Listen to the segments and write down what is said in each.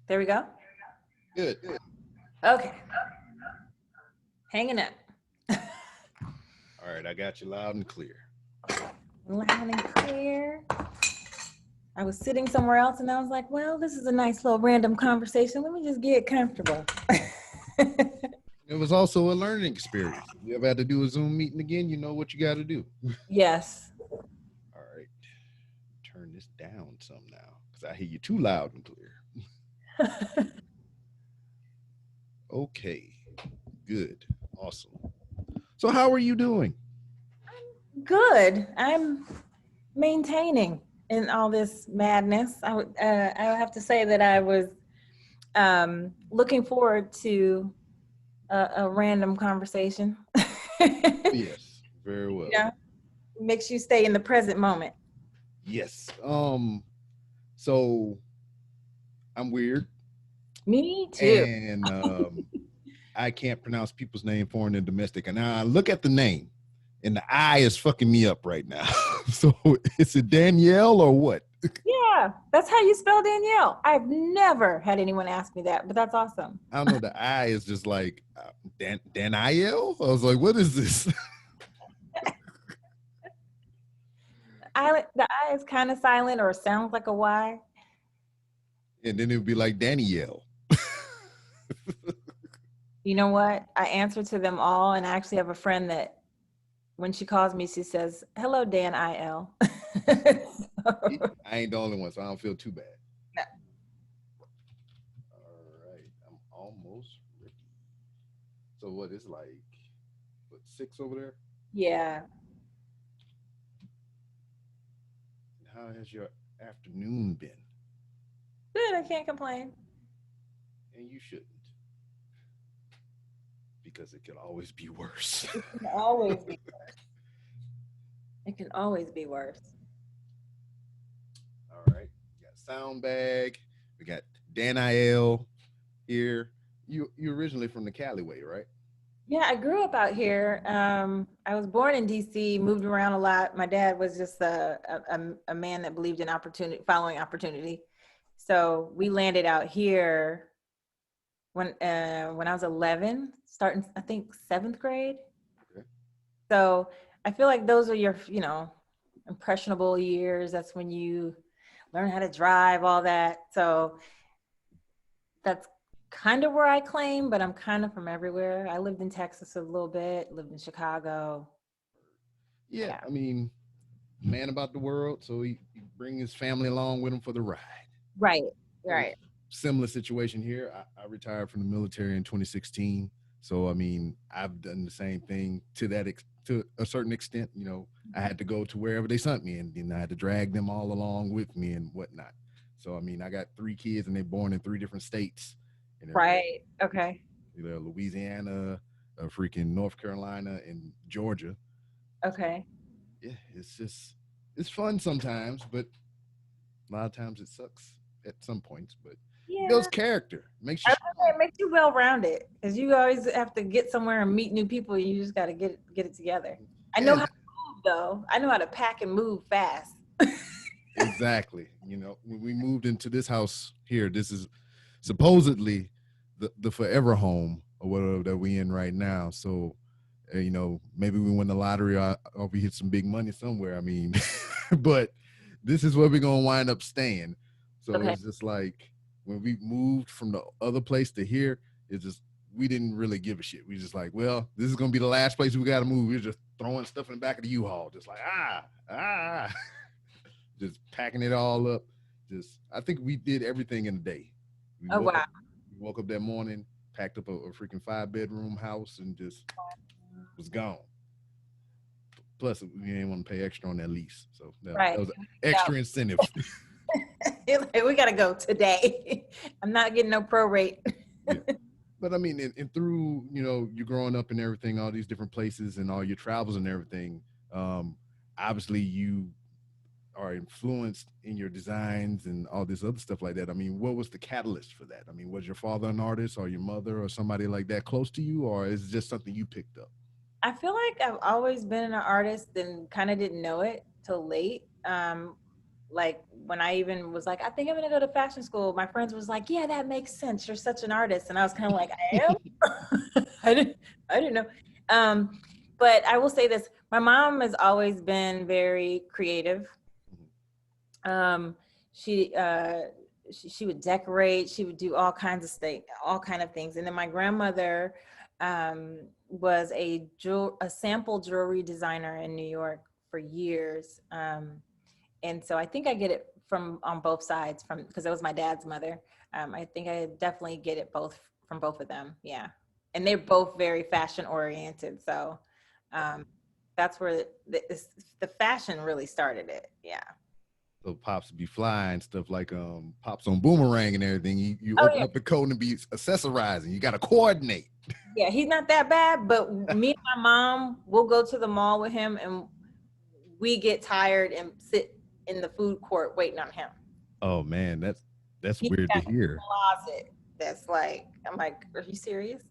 There we go. Good. Okay. Hanging up. All right, I got you loud and clear. Loud and clear. I was sitting somewhere else and I was like, well, this is a nice little random conversation. Let me just get comfortable. It was also a learning experience. If you ever had to do a Zoom meeting again, you know what you got to do. Yes. All right, turn this down some now because I hear you too loud and clear. Okay, good, awesome. So, how are you doing? Good. I'm maintaining in all this madness. I have to say that I was looking forward to a random conversation. Oh, yes, very well. Yeah, makes you stay in the present moment. Yes. So I'm weird, Me too. and I can't pronounce people's name, foreign and domestic. And now I look at the name, and the I is fucking me up right now. So is it Danielle or what? Yeah, that's how you spell Danielle. I've never had anyone ask me that, but that's awesome. I don't know. The I is just like Danielle. I was like, what is this? The I is kind of silent or sounds like a Y. And then it would be like Danielle. You know what? I answer to them all, and I actually have a friend that when she calls me, she says, "Hello, Dan IL." I ain't the only one, so I don't feel too bad. All right, I'm almost ready. So what is like what 6 over there? Yeah, How has your afternoon been? good. I can't complain. And you shouldn't, because it could always be worse. It can always be. It can always be worse. All right, we got sound bag. We got Danielle here. You originally from the Cali way, right? Yeah, I grew up out here. I was born in DC, moved around a lot. My dad was just a man that believed in opportunity, following opportunity. So we landed out here when I was 11, starting I think seventh grade. Okay. So I feel like those are your, impressionable years. That's when you learn how to drive, all that. So that's kind of where I claim, but I'm kind of from everywhere. I lived in Texas a little bit, lived in Chicago. Yeah, Yeah. I mean, man about the world, so he bring his family along with him for the ride. Right. So Right. similar situation here. I retired from the military in 2016. So I mean, I've done the same thing to to a certain extent. You know, I had to go to wherever they sent me, and I had to drag them all along with me and whatnot. So I mean, I got 3 kids, and they're born in 3 different states and everything. Right. Okay. Louisiana, freaking North Carolina, and Georgia. So Okay. yeah, it's fun sometimes, but a lot of times it sucks at some points. But it builds Yeah. character, makes you I was gonna say strong. it makes you well rounded because you always have to get somewhere and meet new people. You just got to get it together. I know how And to move though. I know how to pack and move fast. exactly, when we moved into this house here, this is supposedly the forever home or whatever that we in right now. So, maybe we win the lottery or we hit some big money somewhere. I mean, but this is where we're gonna wind up staying. So Okay. it's just like when we moved from the other place to here, it's just we didn't really give a shit. We just like, well, this is gonna be the last place we got to move. We're just throwing stuff in the back of the U-Haul, just like just packing it all up. Just I think we did everything in a day. We Oh woke wow. up, we woke up that morning, packed up a freaking 5 bedroom house, and just was gone. Plus, we didn't want to pay extra on that lease, so that Right. was extra incentive. Like, we gotta go today. I'm not getting no prorate. Yeah, but I mean, and through you growing up and everything, all these different places and all your travels and everything, um, obviously you are influenced in your designs and all this other stuff like that. I mean, what was the catalyst for that? I mean, was your father an artist or your mother or somebody like that close to you, or is it just something you picked up? I feel like I've always been an artist and kind of didn't know it till late. like when I even was like, I think I'm gonna go to fashion school, my friends was like, yeah, that makes sense. You're such an artist. And I was kind of like, I am. I didn't know. Um, but I will say this, my mom has always been very creative. Um, she, she would decorate, she would do all kind of things. And then my grandmother was a sample jewelry designer in New York for years. And so I think I get it from on both sides from because it was my dad's mother. I think I definitely get it both from both of them. Yeah, and they're both very fashion oriented. So um, that's where the fashion really started it. Yeah. So pops be flying stuff like pops on boomerang and everything. You Oh open yeah. up the code and be accessorizing. You got to coordinate. Yeah, he's not that bad, but me and my mom will go to the mall with him, and we get tired and sit in the food court waiting on him. Oh man, that's He's weird to got hear. a closet that's like, I'm like, are you serious?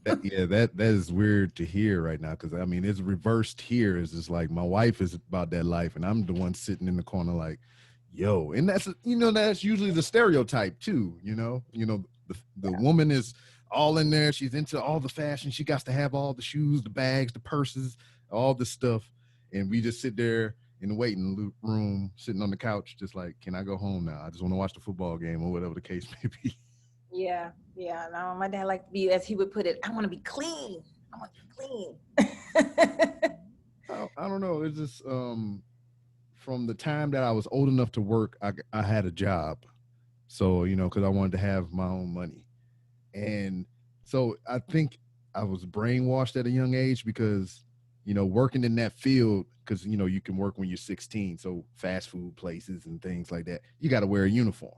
That is weird to hear right now because I mean it's reversed here. It's just like my wife is about that life, and I'm the one sitting in the corner like, yo, and that's that's usually the stereotype too. The woman is all in there. She's into all the fashion. She got to have all the shoes, the bags, the purses, all the stuff, and we just sit there in the waiting room, sitting on the couch, just like, can I go home now? I just want to watch the football game or whatever the case may be. Yeah, yeah. No, my dad liked to be, as he would put it, I want to be clean. I want to be clean. I don't know. It's just from the time that I was old enough to work, I had a job. So, because I wanted to have my own money. And so I think I was brainwashed at a young age because, working in that field, because, you can work when you're 16. So fast food places and things like that, you got to wear a uniform.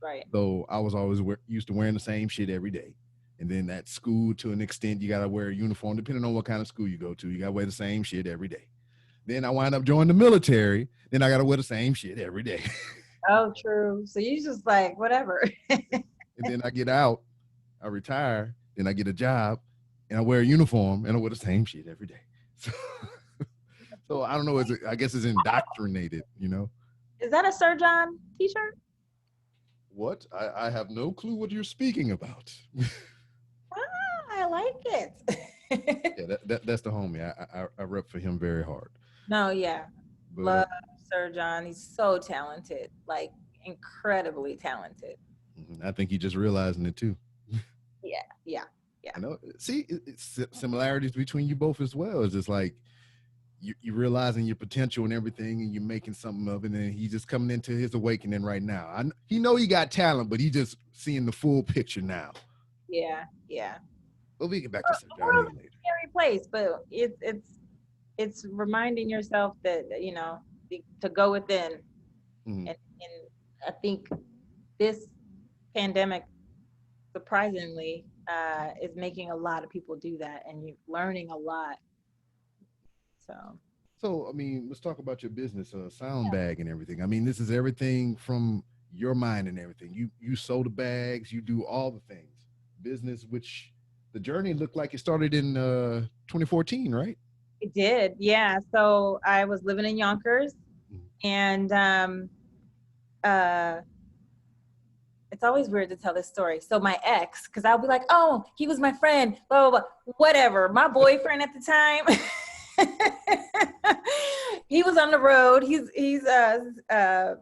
Right. So I was always used to wearing the same shit every day. And then at school, to an extent, you got to wear a uniform, depending on what kind of school you go to. You got to wear the same shit every day. Then I wind up joining the military. Then I got to wear the same shit every day. Oh, true. So you just like, whatever. And then I get out, I retire, then I get a job, and I wear a uniform, and I wear the same shit every day. So, so I don't know. I guess it's indoctrinated. Is that a Sir John t-shirt? What? I have no clue what you're speaking about. Ah, I like it. Yeah, that's the homie. I rep for him very hard. No, yeah. But Love Sir John. He's so talented, like incredibly talented. I think he just realizing it too. Yeah, yeah, yeah. I know. See, it's similarities between you both as well. It's just like you realizing your potential and everything, and you're making something of it. And he's just coming into his awakening right now. He got talent, but he just seeing the full picture now. Yeah, yeah. But we get back to Sir The John world's later. a scary place, but it's reminding yourself that to go within, Mm-hmm. and I think this pandemic surprisingly is making a lot of people do that, and you're learning a lot. So So, I mean, let's talk about your business, sound bag and everything. I mean, this is everything from your mind and everything. You sew the bags, you do all the things. Business, which the journey looked like it started in 2014, right? it did, yeah. So I was living in Yonkers, and uh, it's always weird to tell this story. So my ex, because I'll be like, oh, he was my friend, blah, blah, blah. Whatever. My boyfriend at the time, he was on the road. He's a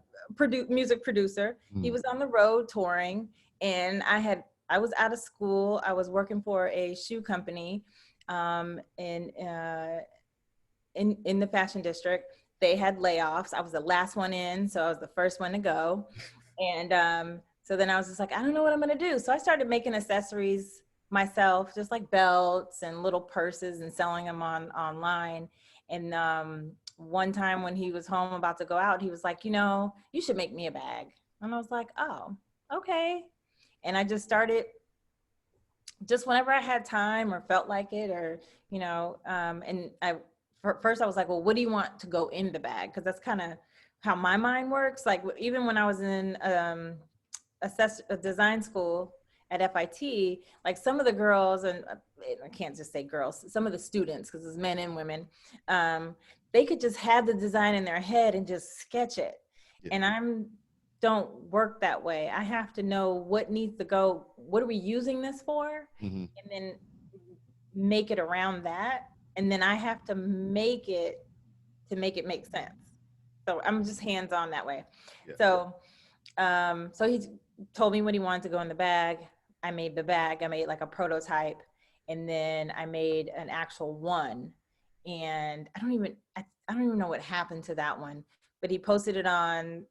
music producer. He was on the road touring, and I was out of school. I was working for a shoe company in the fashion district. They had layoffs. I was the last one in, so I was the first one to go. And so then I was just like, I don't know what I'm gonna do. So I started making accessories myself, just like belts and little purses, and selling them online. And one time when he was home about to go out, he was like, you should make me a bag. And I was like, oh, okay. And I just started just whenever I had time or felt like it, or and first I was like, well, what do you want to go in the bag? Because that's kind of how my mind works. Like even when I was in a design school at FIT, like some of the girls, and I can't just say girls, some of the students, because it's men and women, they could just have the design in their head and just sketch it. Yeah. and I'm don't work that way. I have to know what needs to go, what are we using this for, Hmm. and then make it around that, and then I have to make it to make it make sense. So I'm just hands on that way. Yeah. So so he told me what he wanted to go in the bag. I made the bag. I made like a prototype, and then I made an actual one. And I don't even know what happened to that one, but he posted it on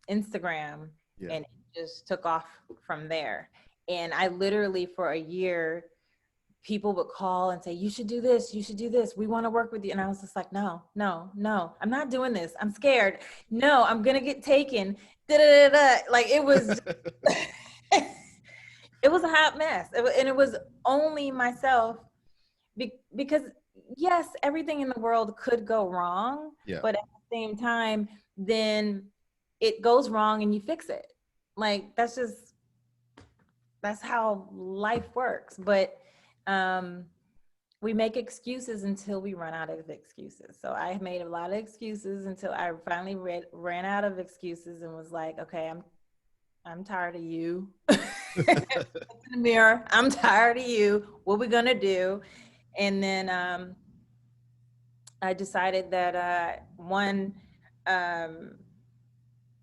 Instagram, Yeah. and it just took off from there. And I literally for a year, people would call and say, you should do this, you should do this, we want to work with you. And I was just like, no, no, no, I'm not doing this, I'm scared, no, I'm gonna get taken. Da-da-da-da. Like it was it was a hot mess. And it was only myself, because yes, everything in the world could go wrong, Yeah. but at the same time, then it goes wrong and you fix it. Like that's how life works. But um we make excuses until we run out of excuses. So I made a lot of excuses until I finally ran out of excuses and was like, okay, I'm tired of you. In the mirror, I'm tired of you. What we gonna do? And then I decided that one, um,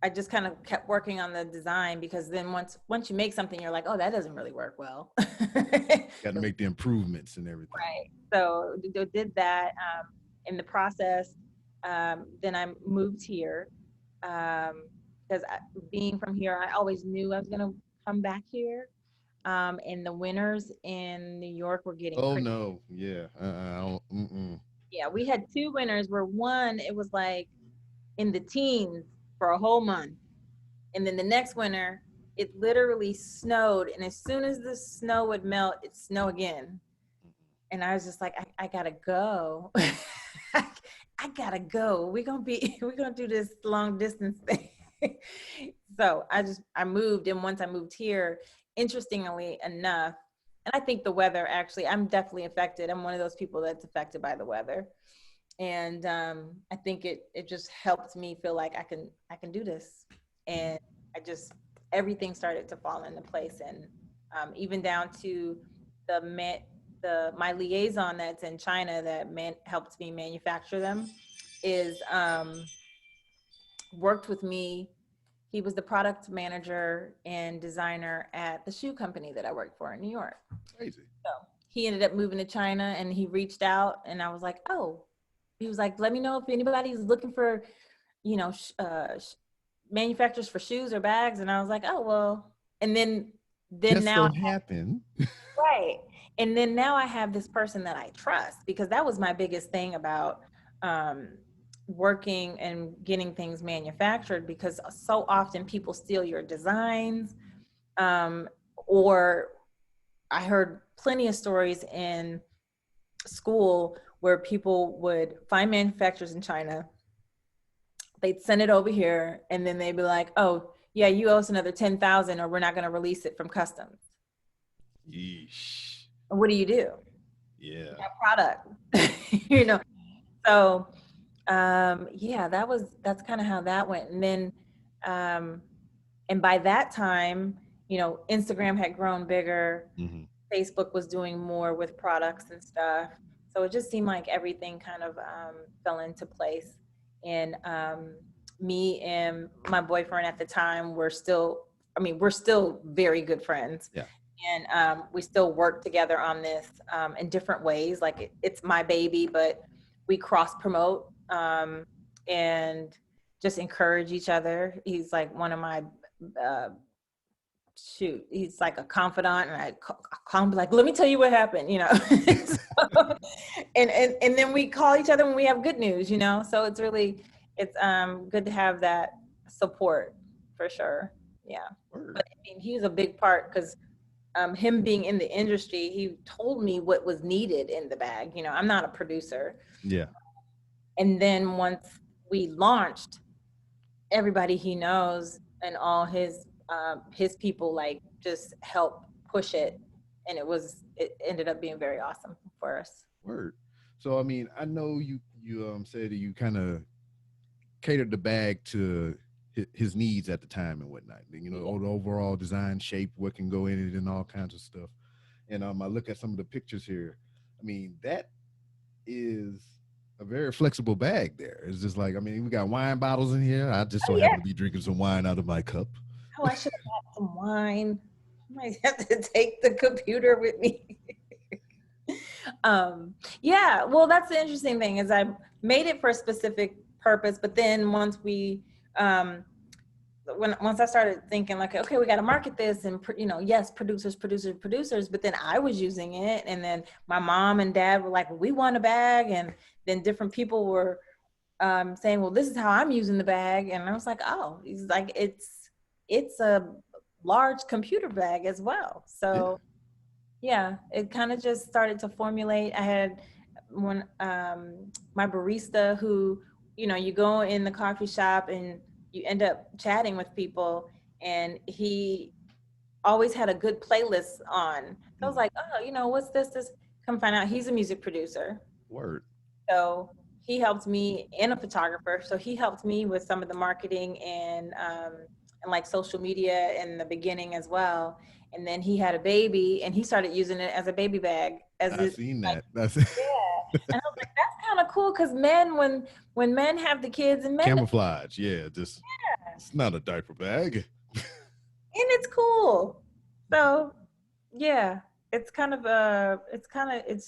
I just kind of kept working on the design, because then once you make something, you're like, oh, that doesn't really work well. Got to make the improvements and everything. Right. So did that. In the process, then I moved here, because being from here, I always knew I was going to come back here. And the winters in New York were getting Oh crazy. no. Yeah. I don't, mm-mm. Yeah, we had two winters where one, it was like in the teens for a whole month. And then the next winter, it literally snowed. And as soon as the snow would melt, it'd snow again. And I was just like, I gotta go. I gotta go. We're gonna do this long distance thing. So I moved, and once I moved here, interestingly enough, and I think the weather actually, I'm definitely affected. I'm one of those people that's affected by the weather. And I think it just helped me feel like I can do this. And I just everything started to fall into place. And even down to the man, the my liaison that's in China that helped me manufacture them is worked with me. He was the product manager and designer at the shoe company that I worked for in New York. Crazy. So he ended up moving to China, and he reached out, and I was like, oh, he was like, let me know if anybody's looking for, you know, manufacturers for shoes or bags. And I was like, oh, well, and then Just now, so happen. right. And then now I have this person that I trust, because that was my biggest thing about um, working and getting things manufactured, because so often people steal your designs, um, or I heard plenty of stories in school where people would find manufacturers in China, they'd send it over here, and then they'd be like, oh, yeah, you owe us another 10,000 or we're not going to release it from customs. Yeesh. What do? Yeah. That product, you know? So, yeah, that's kind of how that went. And then, um, and by that time, Instagram had grown bigger. Hmm. Facebook was doing more with products and stuff. So it just seemed like everything kind of fell into place. And me and my boyfriend at the time we're still very good friends. Yeah. And we still work together on this in different ways. Like it's my baby, but we cross promote and just encourage each other. He's like one of my uh, he's like a confidant, and I call him like, let me tell you what happened, so, and then we call each other when we have good news, so it's good to have that support for sure. Yeah. Word. But I mean, he was a big part, because him being in the industry, he told me what was needed in the bag. I'm not a producer. Yeah. And then once we launched, everybody he knows and all his people like just help push it, and it ended up being very awesome for us. Word. So I mean, I know you said that you kind of catered the bag to his needs at the time and whatnot. You know, the overall design, shape, what can go in it, and all kinds of stuff. And I look at some of the pictures here. I mean, that is a very flexible bag. There, it's just like, I mean, we got wine bottles in here. I just Oh so yeah. happen to be drinking some wine out of my cup. Oh, I should have bought some wine. I might have to take the computer with me. Yeah, well, that's the interesting thing is I made it for a specific purpose, but then um, once I started thinking like, okay, we got to market this and, yes, producers, but then I was using it. And then my mom and dad were like, well, we want a bag. And then different people were saying, well, this is how I'm using the bag. And I was like, oh, he's like, it's a large computer bag as well. Yeah. So yeah, it kind of just started to formulate. I had one my barista who, you go in the coffee shop and you end up chatting with people, and he always had a good playlist on. So I was Mm. like, oh, what's this? Come find out he's a music producer. Word. So he helped me, and a photographer. So he helped me with some of the marketing and like social media in the beginning as well. And then he had a baby, and he started using it as a baby bag. As I it, seen like, that. That's yeah. And I was like, that's kind of cool because men, when men have the kids, and men, and camouflage. Yeah, just it's not a diaper bag. it's cool. So yeah, it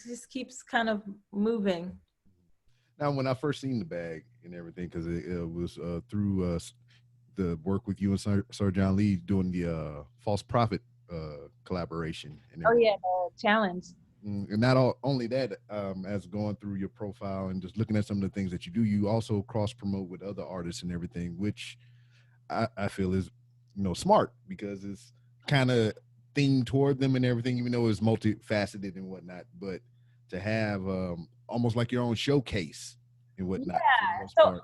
just keeps kind of moving. Now, when I first seen the bag and everything, because it was through the work with you and Sir John Lee doing the false prophet collaboration and Oh yeah, everything. the challenge. And not only that, as going through your profile and just looking at some of the things that you do, you also cross promote with other artists and everything, which I feel is, smart because it's kind of themed toward them and everything, even though it's multifaceted and whatnot. But to have almost like your own showcase and whatnot for the most So part.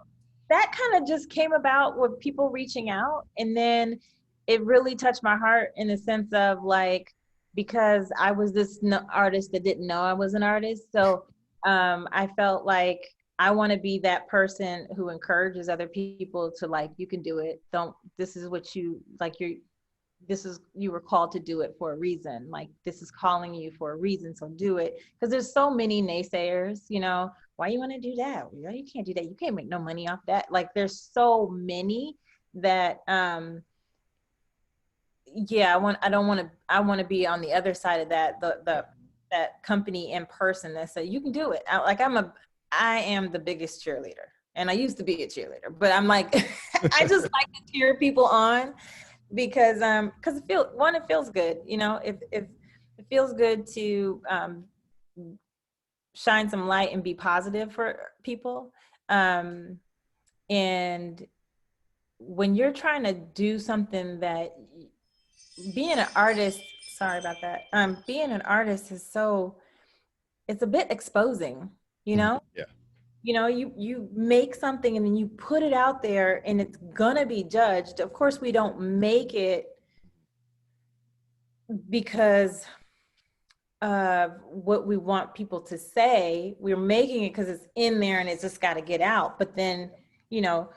that kind of just came about with people reaching out, and then it really touched my heart in the sense of like, because I was this artist that didn't know I was an artist. So I felt like I want to be that person who encourages other people to, like, you can do it. Don't, this is what you like, you were called to do it for a reason. Like, this is calling you for a reason, so do it. Because there's so many naysayers, why you want to do that? Well, you can't do that, you can't make no money off that. Like, there's so many that yeah, I want to be on the other side of that, Yeah. that company in person that say you can do it. I am the biggest cheerleader, and I used to be a cheerleader, but I'm like I just like to cheer people on because it feels good, if it feels good to shine some light and be positive for people. And when you're trying to do something that being an artist, sorry about that. Being an artist is it's a bit exposing, you Mhm. know? Yeah. You make something and then you put it out there and it's gonna be judged. Of course, we don't make it because of what we want people to say. We're making it because it's in there and it's just got to get out. But then, you know,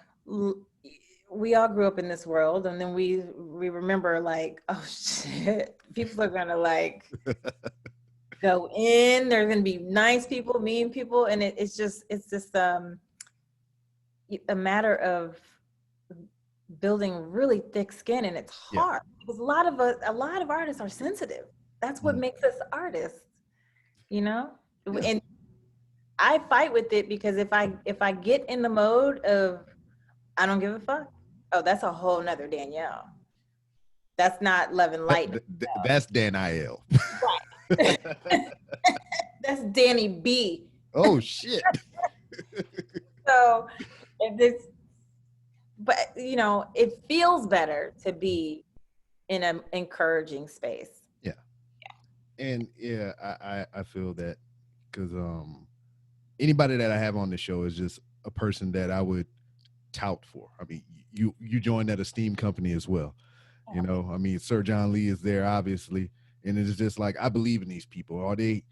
we all grew up in this world, and then we remember like, oh shit, people are gonna like go in. There's gonna be nice people, mean people, and it's just a matter of building really thick skin, and it's Yeah. hard because a lot of artists are sensitive. That's what Mhm. makes us artists, you know. And I fight with it because if I get in the mode of I don't give a fuck, oh, that's a whole nother Danielle. That's not love and light. That's Danielle. Right. That's Danny B. Oh shit. So if it's, but it feels better to be in an encouraging space. Yeah. And yeah, I feel that because anybody that I have on the show is just a person that I would tout for. I mean, you joined that esteemed company as well. I mean, Sir John Lee is there obviously, and it's just like I believe in these people, or they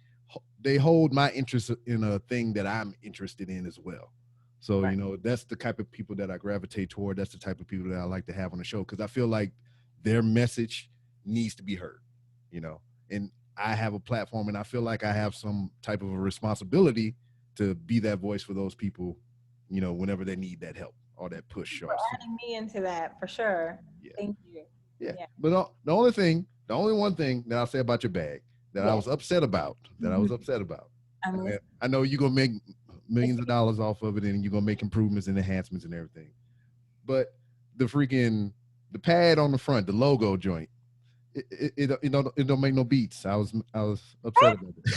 hold my interest in a thing that I'm interested in as well. So, Right. you know, that's the type of people that I gravitate toward. That's the type of people that I like to have on the show because I feel like their message needs to be heard, you know. And I have a platform and I feel like I have some type of a responsibility to be that voice for those people, you know, whenever they need that help or that You push for or something. adding me into that for sure. Yeah. Thank you. Yeah. Yeah. But the only one thing that I'll say about your bag that I Yes. was upset about, Mhm. I'm and listening. I know you're going to make It's millions of dollars off of it and you're going to make improvements and enhancements and everything. But the freaking the pad on the front, the logo joint, it don't make no beats. I was upset about it.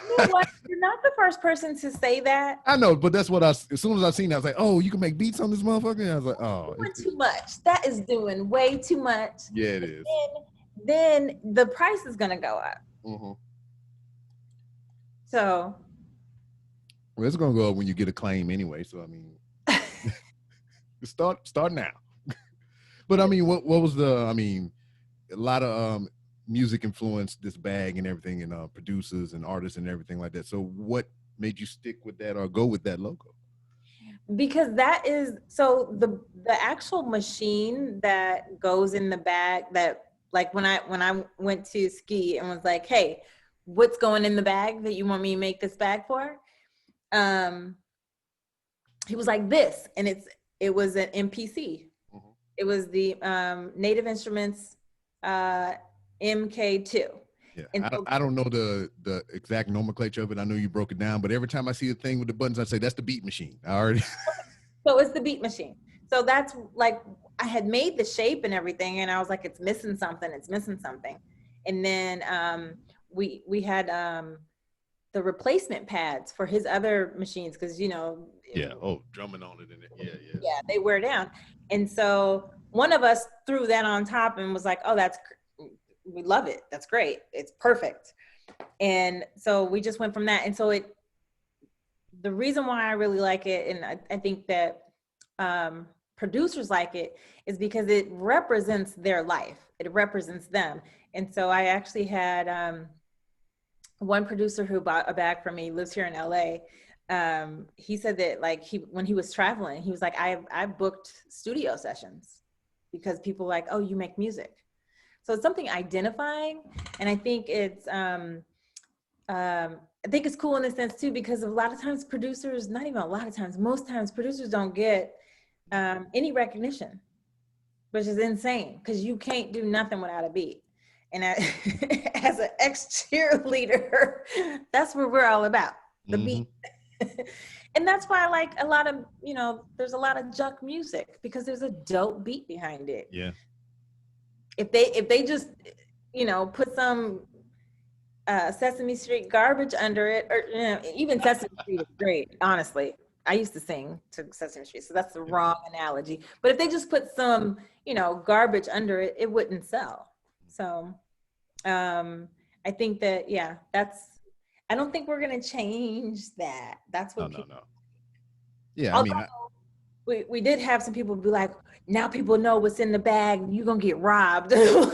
You know what? You're not the first person to say that. I know, but that's what as soon as I seen it, I was like, oh, you can make beats on this motherfucker. And I was like, oh, Doing too much. That is doing way too much. yeah, it is. Then the price is gonna go up. Mm-hmm. So Well, it's gonna go up when you get a claim anyway. So I mean, start now. But I mean, what was the? I mean, a lot of music influenced this bag and everything, and producers and artists and everything like that. So what made you stick with that or go with that logo? because that is so the actual machine that goes in the bag that like when I went to ski and was like, hey, what's going in the bag that you want me to make this bag for? Um, he was like this, and it was an MPC. Mm-hmm. It was the Native Instruments MK2. Yeah, And so, I don't know the exact nomenclature of it. I know you broke it down, but every time I see a thing with the buttons, I say that's the beat machine. I already. so it's the beat machine. So that's like I had made the shape and everything, and I was like, it's missing something. It's missing something. And then we had the replacement pads for his other machines because Yeah. Oh, drumming on it in it. Yeah, yeah. yeah, they wear down. And so one of us threw that on top and was like, oh, we love it. That's great. It's perfect. And so we just went from that. And so the reason why I really like it, and I think that producers like it, is because it represents their life. It represents them. And so I actually had one producer who bought a bag for me, lives here in LA. He said that like when he was traveling, he was like, I booked studio sessions because people like, oh, you make music. So it's something identifying. And I think I think it's cool in a sense too, because a lot of times producers, not even a lot of times, most times producers don't get any recognition, which is insane because you can't do nothing without a beat. And as an ex-cheerleader, that's what we're all about, the beat. And that's why I like a lot of, there's a lot of junk music because there's a dope beat behind it. Yeah. If they just, put some Sesame Street garbage under it, or even Sesame Street is great, honestly. I used to sing to Sesame Street, so that's the wrong analogy. But if they just put some, garbage under it, it wouldn't sell. So I think that, yeah, I don't think we're going to change that. That's what No. Yeah, although we did have some people be like, now people know what's in the bag, you're going to get robbed. well,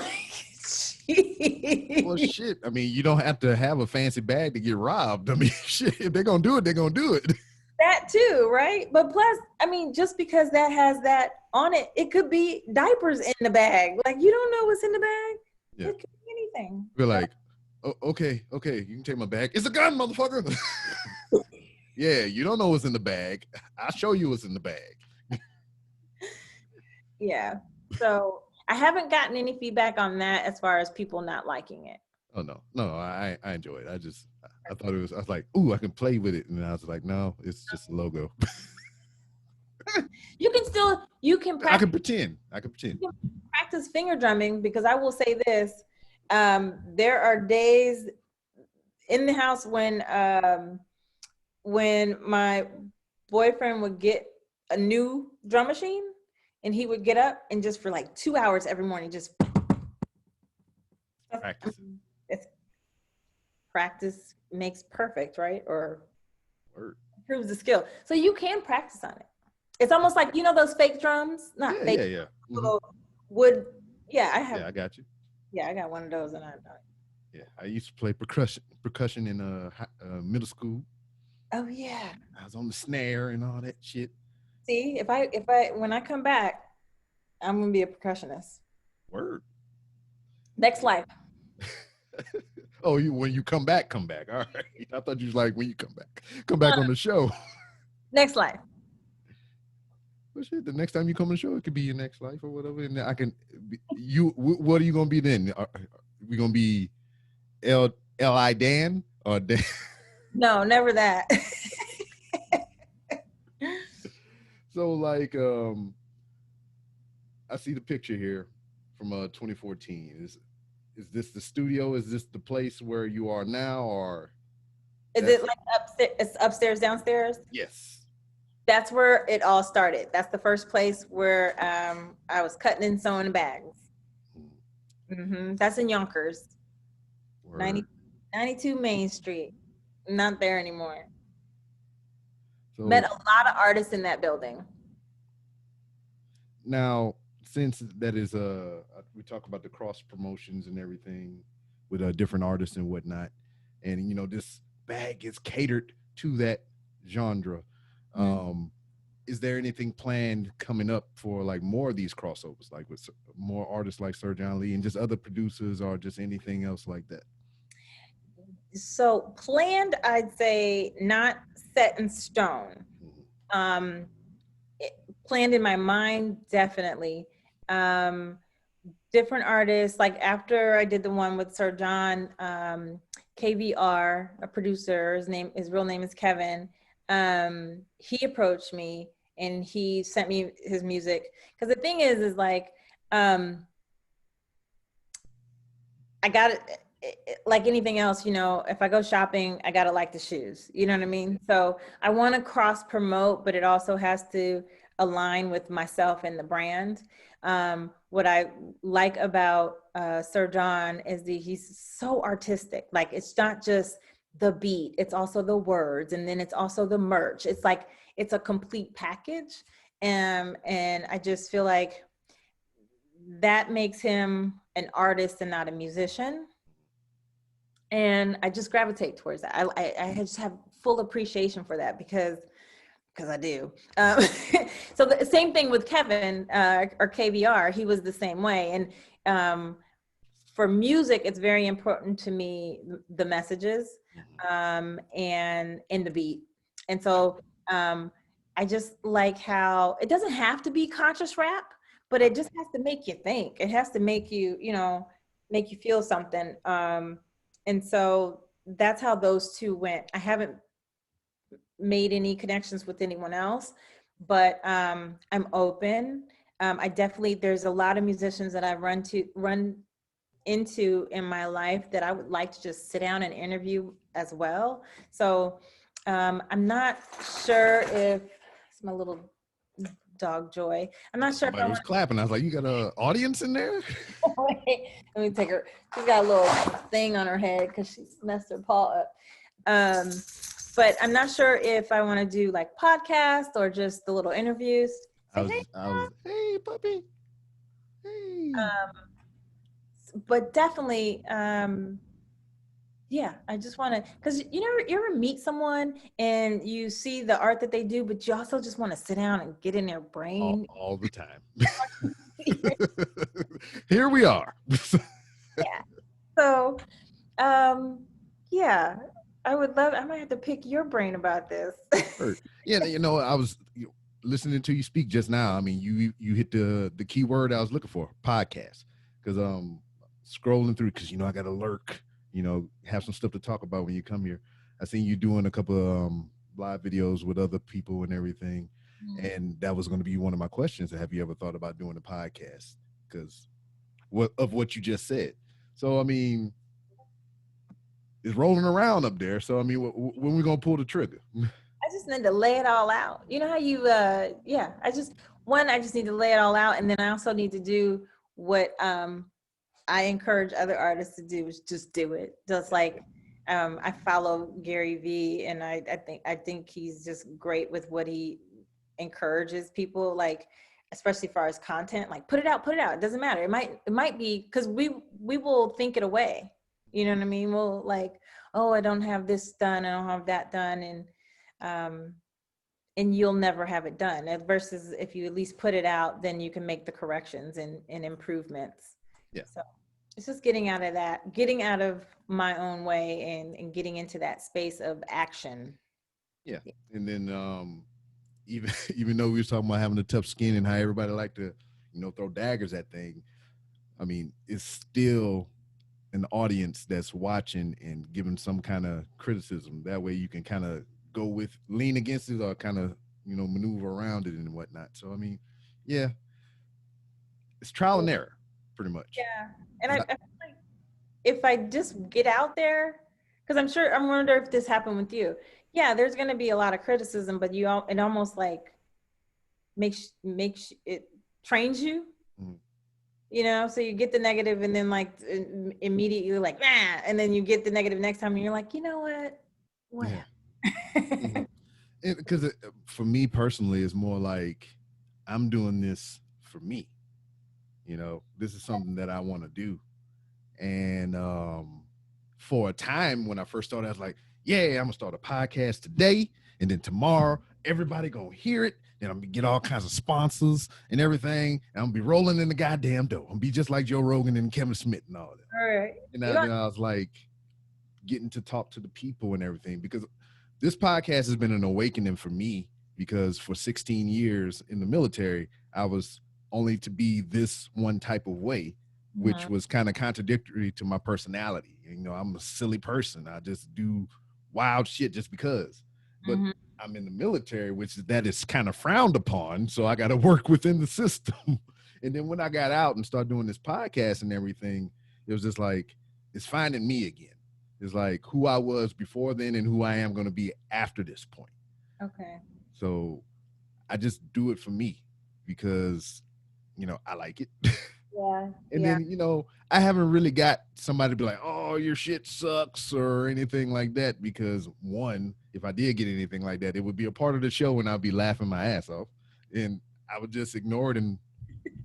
shit. I mean, you don't have to have a fancy bag to get robbed. I mean, shit, if they're going to do it, they're going to do it. That too, right? But plus, I mean, just because that has that on it, it could be diapers in the bag. Like, you don't know what's in the bag. Yeah. It could be anything. We're like, oh, okay, you can take my bag. It's a gun, motherfucker. Yeah, you don't know what's in the bag. I'll show you what's in the bag. Yeah. So I haven't gotten any feedback on that as far as people not liking it. Oh no, I enjoy it. I thought I was like, ooh, I can play with it, and I was like, no, it's just a logo. You can practice. I can pretend. You can practice finger drumming because I will say this: there are days in the house when my boyfriend would get a new drum machine, and he would get up and just for like 2 hours every morning just practice. Practice makes perfect, right? Or improves the skill. So you can practice on it. It's almost like, those fake drums? Not fake. Yeah. Wood. Yeah, I have. Yeah, I got you. Yeah, I got one of those, and Yeah, I used to play percussion in middle school. Oh yeah. I was on the snare and all that shit. See, when I come back, I'm gonna be a percussionist. Word. Next life. Oh, you when you come back, come back. All right. I thought you was like when you come back on the show. Next life. Well, shit, the next time you come on the show, it could be your next life or whatever. And I can, what are you gonna be then? Are we gonna be L.I. Dan or Dan? No, never that. So like, I see the picture here from 2014. Is this the studio? Is this the place where you are now, or Is it like upstairs? It's upstairs, downstairs. yes? That's where it all started. That's the first place where I was cutting and sewing bags. That's in Yonkers, Word. 92 Main Street. Not there anymore. So Met a lot of artists in that building. now, since that is we talk about the cross promotions and everything with different artists and whatnot, and you know this bag is catered to that genre. Is there anything planned coming up for like more of these crossovers, like with more artists like Sir John Lee and just other producers, or just anything else like that? So planned, I'd say not set in stone. Um, Planned in my mind, definitely. Different artists, like after I did the one with Sir John, KVR, a producer, his real name is Kevin. He approached me and he sent me his music. Because the thing is like, I got it. Like anything else, you know, if I go shopping, I gotta like the shoes. You know what I mean? So I want to cross promote, but it also has to align with myself and the brand. What I like about Sir John is that he's so artistic. Like it's not just the beat, it's also the words, and then it's also the merch. It's like it's a complete package, and I just feel like that makes him an artist and not a musician. And I just gravitate towards that. I just have full appreciation for that because I do. So the same thing with Kevin or KVR. He was the same way. And for music, it's very important to me the messages and in the beat. And so I just like how it doesn't have to be conscious rap, but it just has to make you think. It has to make you, you know, make you feel something. And so that's how those two went. I haven't made any connections with anyone else, but I'm open. I definitely, there's a lot of musicians that I've run into in my life that I would like to just sit down and interview as well. So I'm not sure if it's my little dog Joy. I'm not sure. Somebody was clapping. I was like, "You got an audience in there?" Let me take her. She's got a little thing on her head because she's messed her paw up. But I'm not sure if I want to do like podcasts or just the little interviews. Hey, puppy. Hey. But definitely, yeah, I just want to, because you ever meet someone and you see the art that they do, but you also just want to sit down and get in their brain. All the time. Here we are. Yeah. So, yeah, I might have to pick your brain about this. Yeah, you know, I was listening to you speak just now. I mean, you hit the key word I was looking for, podcast. Because scrolling through, because I got to lurk, have some stuff to talk about when you come here. I seen you doing a couple of live videos with other people and everything. And that was going to be one of my questions. Have you ever thought about doing a podcast? Because what you just said. So, I mean, it's rolling around up there. So, I mean, when we going to pull the trigger? I just need to lay it all out. You know how you, I just need to lay it all out. And then I also need to do what I encourage other artists to do, is just do it. Just like I follow Gary Vee, and I think he's just great with what he encourages people, like, especially as far as content, like put it out. It doesn't matter. It might be, because we will think it away. You know what I mean? We'll like, oh, I don't have this done. I don't have that done. And um, and you'll never have it done. Versus if you at least put it out, then you can make the corrections and improvements. Yeah. So it's just getting out of that, getting out of my own way and getting into that space of action. Yeah. And then even even though we was talking about having a tough skin and how everybody like to, throw daggers at things, I mean, it's still an audience that's watching and giving some kind of criticism. That way you can kind of lean against it or kind of, maneuver around it and whatnot. So, I mean, yeah, it's trial and error pretty much. Yeah. And I 'Cause feel like if I just get out there, because I'm wonder if this happened with you. Yeah, there's going to be a lot of criticism, but it almost like makes it trains you, Mhm. so you get the negative and then like immediately like, ah, and then you get the negative next time and you're like, you know what Yeah. happened? Mhm. Because for me personally, it's more like I'm doing this for me. This is something that I want to do. And for a time when I first started, I was like, yeah, I'm gonna start a podcast today, and then tomorrow everybody gonna hear it. Then I'm gonna get all kinds of sponsors and everything. And I'm gonna be rolling in the goddamn dough. I'm gonna be just like Joe Rogan and Kevin Smith and all that. All right. And You then I was like getting to talk to the people and everything, because this podcast has been an awakening for me, because for 16 years in the military, I was only to be this one type of way, which was kind of contradictory to my personality. I'm a silly person. I just do wild shit just because. But Mhm. I'm in the military, that is kind of frowned upon. So I got to work within the system. And then when I got out and started doing this podcast and everything, it was just like, it's finding me again. It's like who I was before then and who I am going to be after this point. Okay. So I just do it for me because, I like it. Yeah. And Yeah. then, I haven't really got somebody to be like, oh, your shit sucks or anything like that. Because one, if I did get anything like that, it would be a part of the show and I'd be laughing my ass off. And I would just ignore it and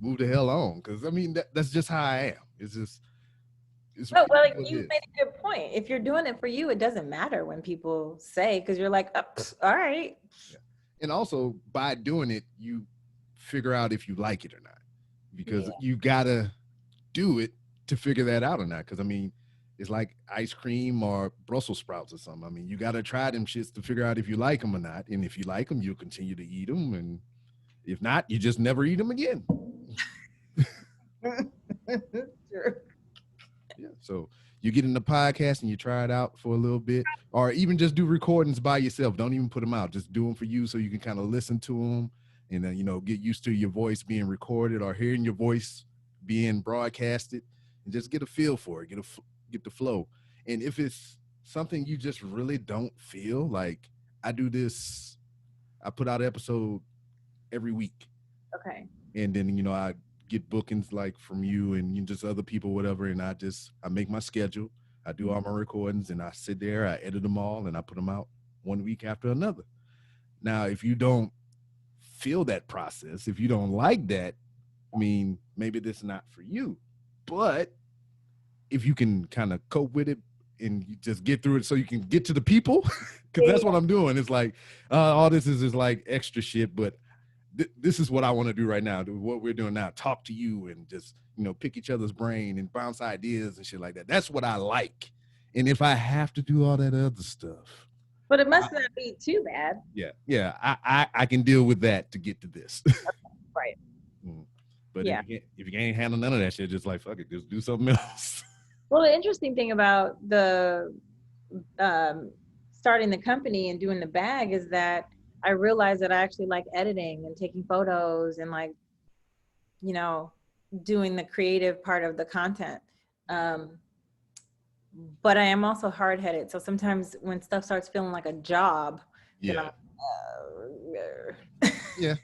move the hell on. Because, I mean, that's just how I am. It's No, well, like, what it you is. made a good point. If you're doing it for you, it doesn't matter when people say, because you're like, all right. Yeah. And also by doing it, you figure out if you like it or not, because Yeah. you gotta do it to figure that out or not. Because I mean, it's like ice cream or Brussels sprouts or something. I mean, you gotta try them shits to figure out if you like them or not. And if you like them, you'll continue to eat them. And if not, you just never eat them again. Sure. Yeah. So you get in the podcast and you try it out for a little bit, or even just do recordings by yourself. Don't even put them out. Just do them for you so you can kind of listen to them and then, get used to your voice being recorded or hearing your voice being broadcasted, and just get a feel for it, get the flow. And if it's something you just really don't feel like, I do this, I put out an episode every week, Okay. and then I get bookings like from you and just other people, whatever, and I make my schedule, I do all my recordings, and I sit there, I edit them all, and I put them out one week after another. Now if you don't feel that process, if you don't like that, I mean, maybe this is not for you. But if you can kind of cope with it and you just get through it so you can get to the people, because that's what I'm doing. It's like all this is like extra shit, but this is what I want to do right now. What we're doing now, talk to you and just pick each other's brain and bounce ideas and shit like that. That's what I like. And if I have to do all that other stuff, But it must not be too bad. yeah, I can deal with that to get to this. Right. But Yeah. if you can't handle none of that shit, just like fuck it, just do something else. Well, the interesting thing about the starting the company and doing the bag is that I realized that I actually like editing and taking photos and like, doing the creative part of the content. Um, but I am also hard headed. So sometimes when stuff starts feeling like a job, then I'm Yeah,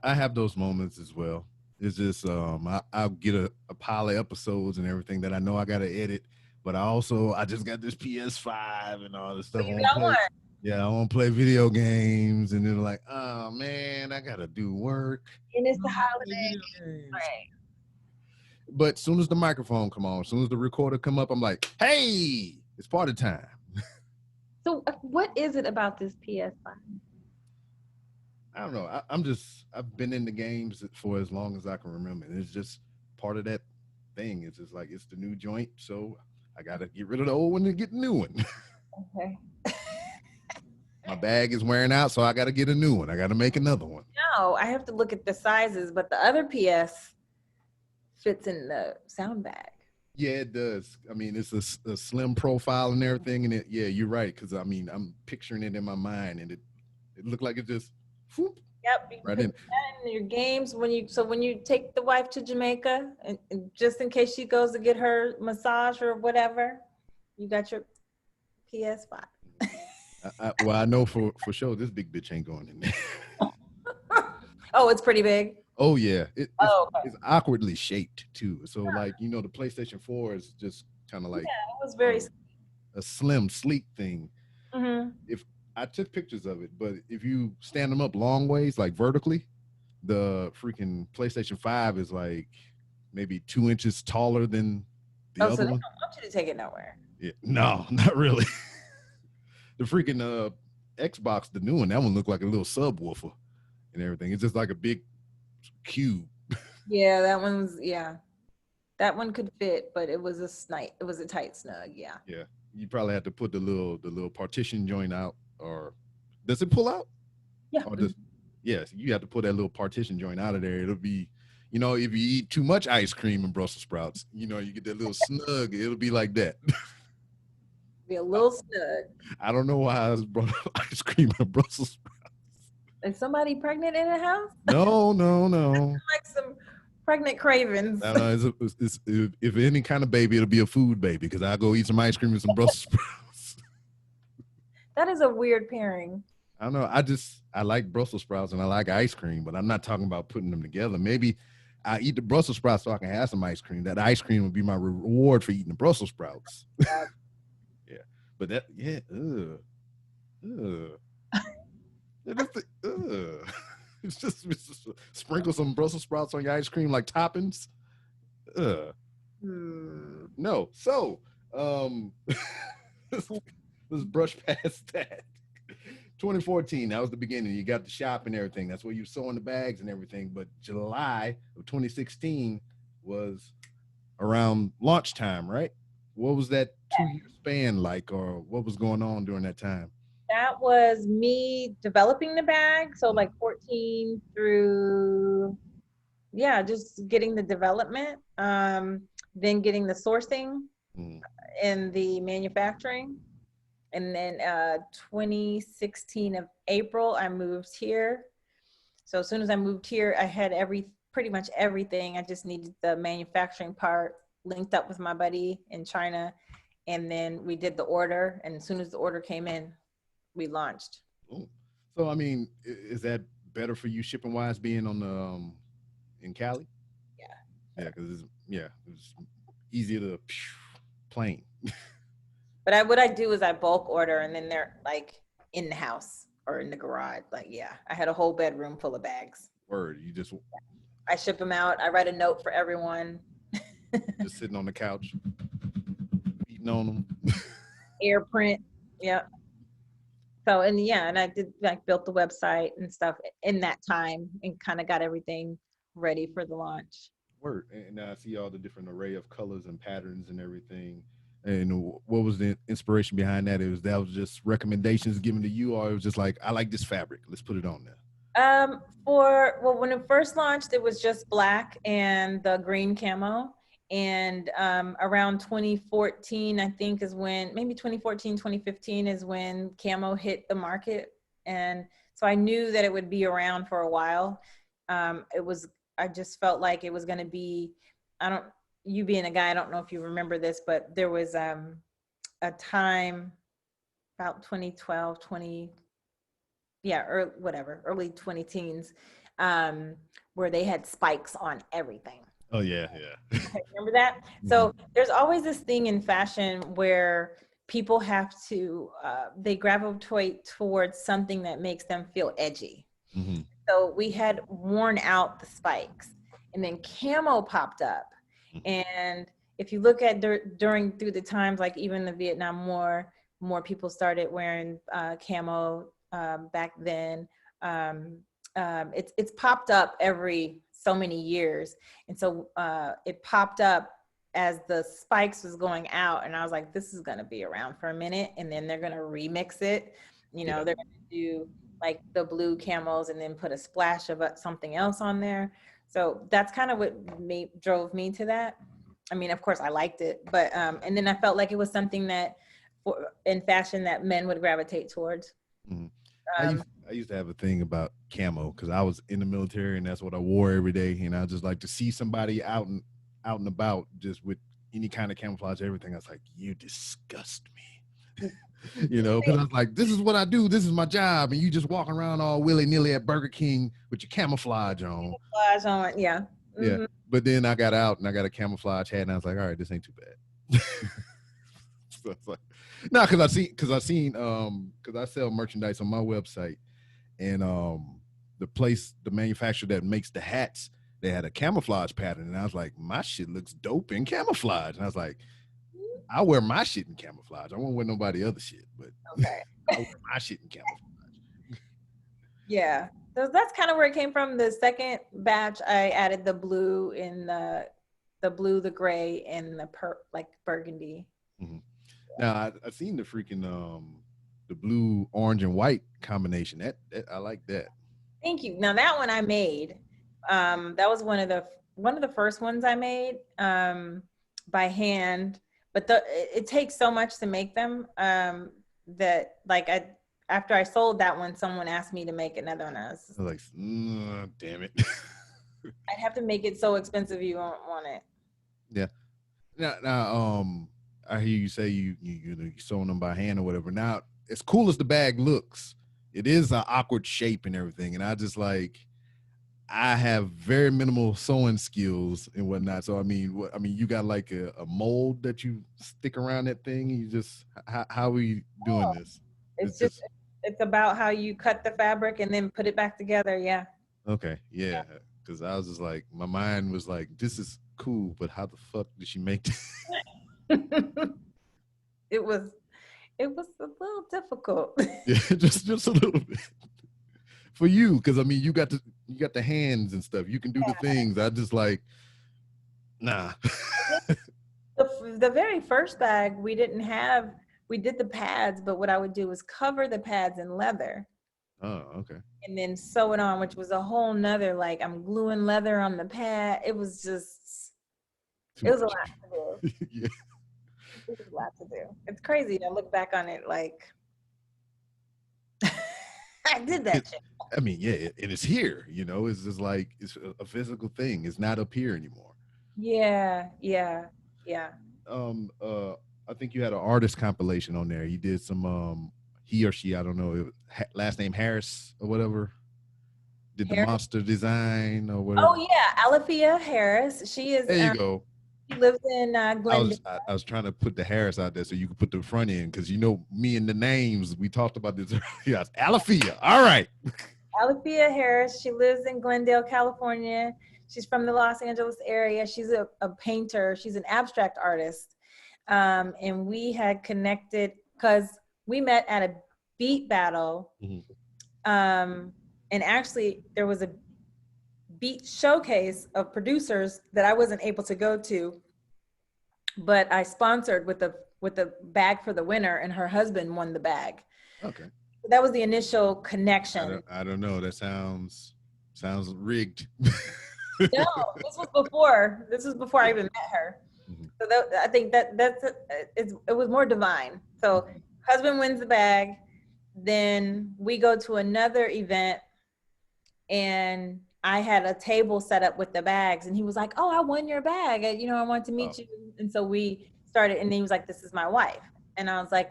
I have those moments as well. It's just I'll get a pile of episodes and everything that I know I gotta edit, but I just got this PS5 and all this stuff. you got one. Yeah, I want to play video games, and then like, oh man, I gotta do work. And it's the holiday. Right. But as soon as the microphone come on, as soon as the recorder come up, I'm like, hey, it's party time. So what is it about this PS5? I don't know. I've been in the games for as long as I can remember. And it's just part of that thing. It's just like it's the new joint, so I gotta get rid of the old one and get the new one. Okay. My bag is wearing out, so I gotta get a new one. I gotta make another one. No, I have to look at the sizes, but the other PS fits in the sound bag. Yeah, it does. I mean, it's a slim profile and everything, and yeah, you're right. Because I mean, I'm picturing it in my mind, and it looked like it just whoop, Yep, you can right put in. that in your games when you take the wife to Jamaica, and just in case she goes to get her massage or whatever, you got your PS5. Well, I know for sure this big bitch ain't going in there. Oh, it's pretty big. Oh yeah, Oh, okay. it's awkwardly shaped too. So like the PlayStation 4 is just kind of like It was very. a slim, sleek thing. Mm-hmm. If I took pictures of it, but if you stand them up long ways, like vertically, the freaking PlayStation 5 is like maybe 2 inches taller than the Oh, so other they one. don't want you to take it nowhere. Yeah, no, not really. The freaking Xbox, the new one, that one looked like a little subwoofer and everything. It's just like a big cube. Yeah, that one could fit, but it was a tight snug. Yeah. Yeah, you probably have to put the little partition joint out, or does it pull out? Yeah. Or does yes, you have to pull that little partition joint out of there. It'll be, if you eat too much ice cream and Brussels sprouts, you get that little snug. It'll be like that. Be a little snug. I don't know why I was brought up ice cream and Brussels sprouts. Is somebody pregnant in the house? No. Like some pregnant cravings. If any kind of baby, it'll be a food baby because I'll go eat some ice cream and some Brussels sprouts. That is a weird pairing. I don't know. I like Brussels sprouts and I like ice cream, but I'm not talking about putting them together. Maybe I eat the Brussels sprouts so I can have some ice cream. That ice cream would be my reward for eating the Brussels sprouts. Yeah. But that, yeah, it's just sprinkle some Brussels sprouts on your ice cream like toppings. No. So, let's brush past that. 2014, that was the beginning. You got the shop and everything. That's where you sewing the bags and everything. But July of 2016 was around launch time, right? What was that 2-year span like, or what was going on during that time? That was me developing the bag. So like 14 through, yeah, just getting the development, then getting the sourcing and the manufacturing. And then 2016 of April, I moved here. So as soon as I moved here, I had pretty much everything. I just needed the manufacturing part, linked up with my buddy in China. And then we did the order. And as soon as the order came in, we launched. Ooh. So, I mean, is that better for you shipping wise being on the in Cali? Yeah. Yeah, because it's easier to plane. But what I do is I bulk order, and then they're like in the house or in the garage. Like, yeah, I had a whole bedroom full of bags. Word, you just I ship them out. I write a note for everyone. just sitting on the couch, eating on them. Air print, yeah. So and I did built the website and stuff in that time and kind of got everything ready for the launch. Word, and I see all the different array of colors and patterns and everything. And what was the inspiration behind that? That was just recommendations given to you, or it was just like, I like this fabric, let's put it on there. When it first launched, it was just black and the green camo. And around 2014, I think maybe 2014, 2015 is when camo hit the market. And so I knew that it would be around for a while. I just felt like it was going to be, you being a guy, I don't know if you remember this, but there was a time about 2012, early 20 teens, where they had spikes on everything. Oh yeah. Okay, remember that? So there's always this thing in fashion where people have to, they gravitate towards something that makes them feel edgy. Mm-hmm. So we had worn out the spikes, and then camo popped up. And if you look at through the times, like even the Vietnam War, more people started wearing camo back then. It's popped up every so many years, and so it popped up as the spikes was going out, and I was like, this is going to be around for a minute, and then they're going to remix it. You know, Yeah. they're going to do like the blue camos and then put a splash of something else on there. So that's kind of what drove me to that. I mean, of course, I liked it, but and then I felt like it was something that, in fashion, that men would gravitate towards. Mhm. Um, I used to have a thing about camo because I was in the military and that's what I wore every day. And I just like to see somebody out and about just with any kind of camouflage, everything. I was like, you disgust me. You know, because I was like, this is what I do. This is my job. And you just walking around all willy-nilly at Burger King with your camouflage on. camouflage on, yeah. Yeah. Mm-hmm. But then I got out and I got a camouflage hat and I was like, all right, this ain't too bad. So it's like, no, because I sell merchandise on my website, and the manufacturer that makes the hats, they had a camouflage pattern, and I was like, my shit looks dope in camouflage, and I was like, I wear my shit in camouflage. I won't wear nobody other shit, but Okay. I wear my shit in camouflage. Yeah. So that's kind of where it came from. The second batch, I added the blue in the blue, the gray, and the like burgundy. Mm-hmm. Now I seen the freaking the blue, orange, and white combination. That I like that. Thank you. Now that one I made. That was one of the first ones I made by hand. But it takes so much to make them that like after I sold that one, someone asked me to make another one. I was like, damn it. I'd have to make it so expensive you won't want it. Yeah. Now, I hear you say you sewing them by hand or whatever. Now, as cool as the bag looks, it is an awkward shape and everything. And I have very minimal sewing skills and whatnot. So I mean, you got like a mold that you stick around that thing. And you just how are you doing this? It's just it's about how you cut the fabric and then put it back together. Yeah. Okay, yeah. Because I was just like, my mind was like, this is cool, but how the fuck did she make this? It was a little difficult. Yeah, just a little bit for you, because I mean, you got the hands and stuff. You can do the things. I just like, nah. The very first bag we did the pads, but what I would do was cover the pads in leather. Oh, okay. And then sew it on, which was a whole nother, like I'm gluing leather on the pad. It was just, Too it was much. a lot to do. Yeah. It was a lot to do. It's crazy to look back on it like, I did that shit. I mean, yeah, it is here. You know, it's just like it's a physical thing. It's not up here anymore. Yeah. I think you had an artist compilation on there. You did some he or she, I don't know, last name Harris or whatever, did the monster design or whatever. Oh yeah, Alethea Harris. She is. There you go. She lives in Glendale. I was trying to put the Harris out there so you could put the front end, because you know me and the names, we talked about this earlier. Alethea. All right. Alethea Harris. She lives in Glendale, California. She's from the Los Angeles area. She's a painter. She's an abstract artist. And we had connected because we met at a beat battle. Mm-hmm. And actually there was a beat showcase of producers that I wasn't able to go to, but I sponsored with the bag for the winner, and her husband won the bag. Okay. So that was the initial connection. I don't know. That sounds rigged. No, this was before I even met her. Mm-hmm. So I think it was more divine. So husband wins the bag, then we go to another event, and I had a table set up with the bags, and he was like, "Oh, I won your bag. I want to meet you." And so we started, and he was like, "This is my wife." And I was like,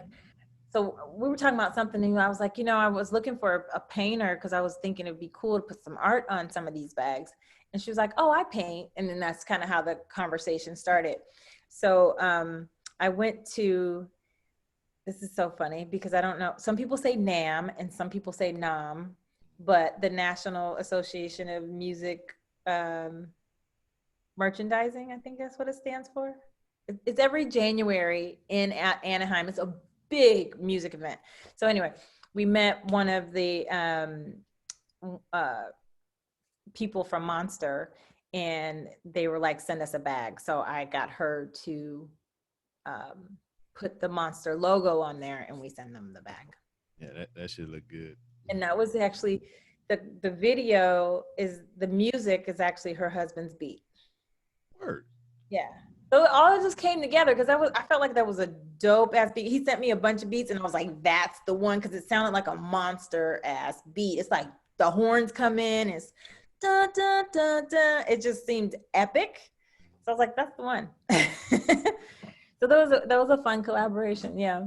so we were talking about something, and I was like, I was looking for a painter because I was thinking it'd be cool to put some art on some of these bags. And she was like, "Oh, I paint." And then that's kind of how the conversation started. So I went to, this is so funny because I don't know. Some people say NAM and some people say NAM, but the National Association of Music Merchandising, I think that's what it stands for. It's every January in Anaheim. It's a big music event. So anyway, we met one of the people from Monster, and they were like, send us a bag. So I got her to put the Monster logo on there, and we send them the bag. Yeah, that should look good. And that was actually the video is the music is actually her husband's beat. Word. Yeah. So it all just came together because I felt like that was a dope ass beat. He sent me a bunch of beats and I was like, that's the one, because it sounded like a monster ass beat. It's like the horns come in, it's da da da da. It just seemed epic. So I was like, that's the one. So that was a fun collaboration. Yeah.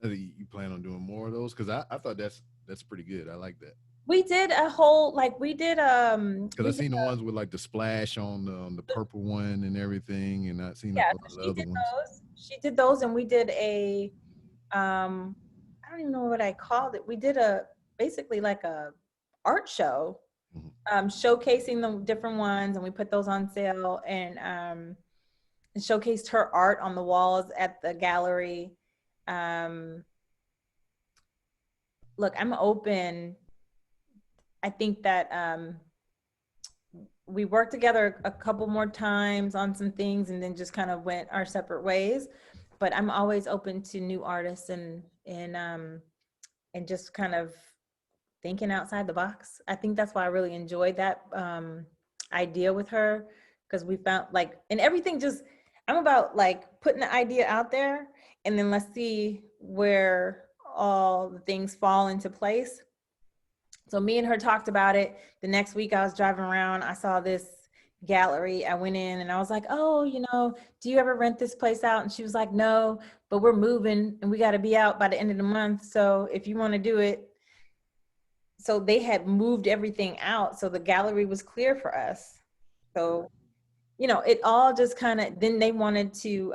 You plan on doing more of those? Because I thought that's pretty good. I like that. We did a whole we did Because I seen the ones with like the splash on the purple one and everything, and I seen a yeah, lot so of the she other did ones. those. She did those, and we did a I don't even know what I called it. We did a basically like a art show, Mm-hmm. showcasing the different ones, and we put those on sale, and showcased her art on the walls at the gallery. Um, Look, I'm open. I think that we worked together a couple more times on some things, and then just kind of went our separate ways. But I'm always open to new artists and just kind of thinking outside the box. I think that's why I really enjoyed that idea with her, because we found like, and everything just, I'm about like putting the idea out there and then let's see where all the things fall into place. So me and her talked about it. The next week I was driving around, I saw this gallery. I went in and I was like, oh, do you ever rent this place out? And she was like, no, but we're moving and we got to be out by the end of the month. So if you want to do it. So they had moved everything out. So the gallery was clear for us. So, it all just kind of, then they wanted to,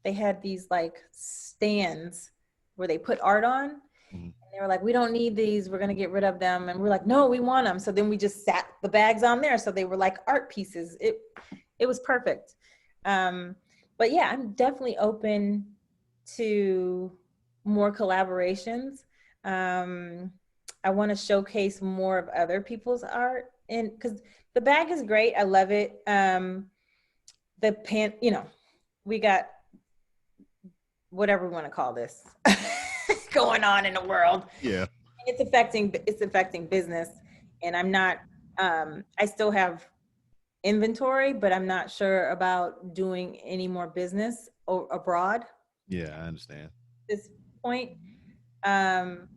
they had these like stands where they put art on. Mm-hmm. They were like, we don't need these. We're going to get rid of them. And we're like, no, we want them. So then we just sat the bags on there. So they were like art pieces. It was perfect. But yeah, I'm definitely open to more collaborations. I want to showcase more of other people's art, and because the bag is great. I love it. The pen, we got whatever we want to call this going on in the world. Yeah. It's affecting business, and I'm not I still have inventory, but I'm not sure about doing any more business abroad Yeah, I understand. at this point. um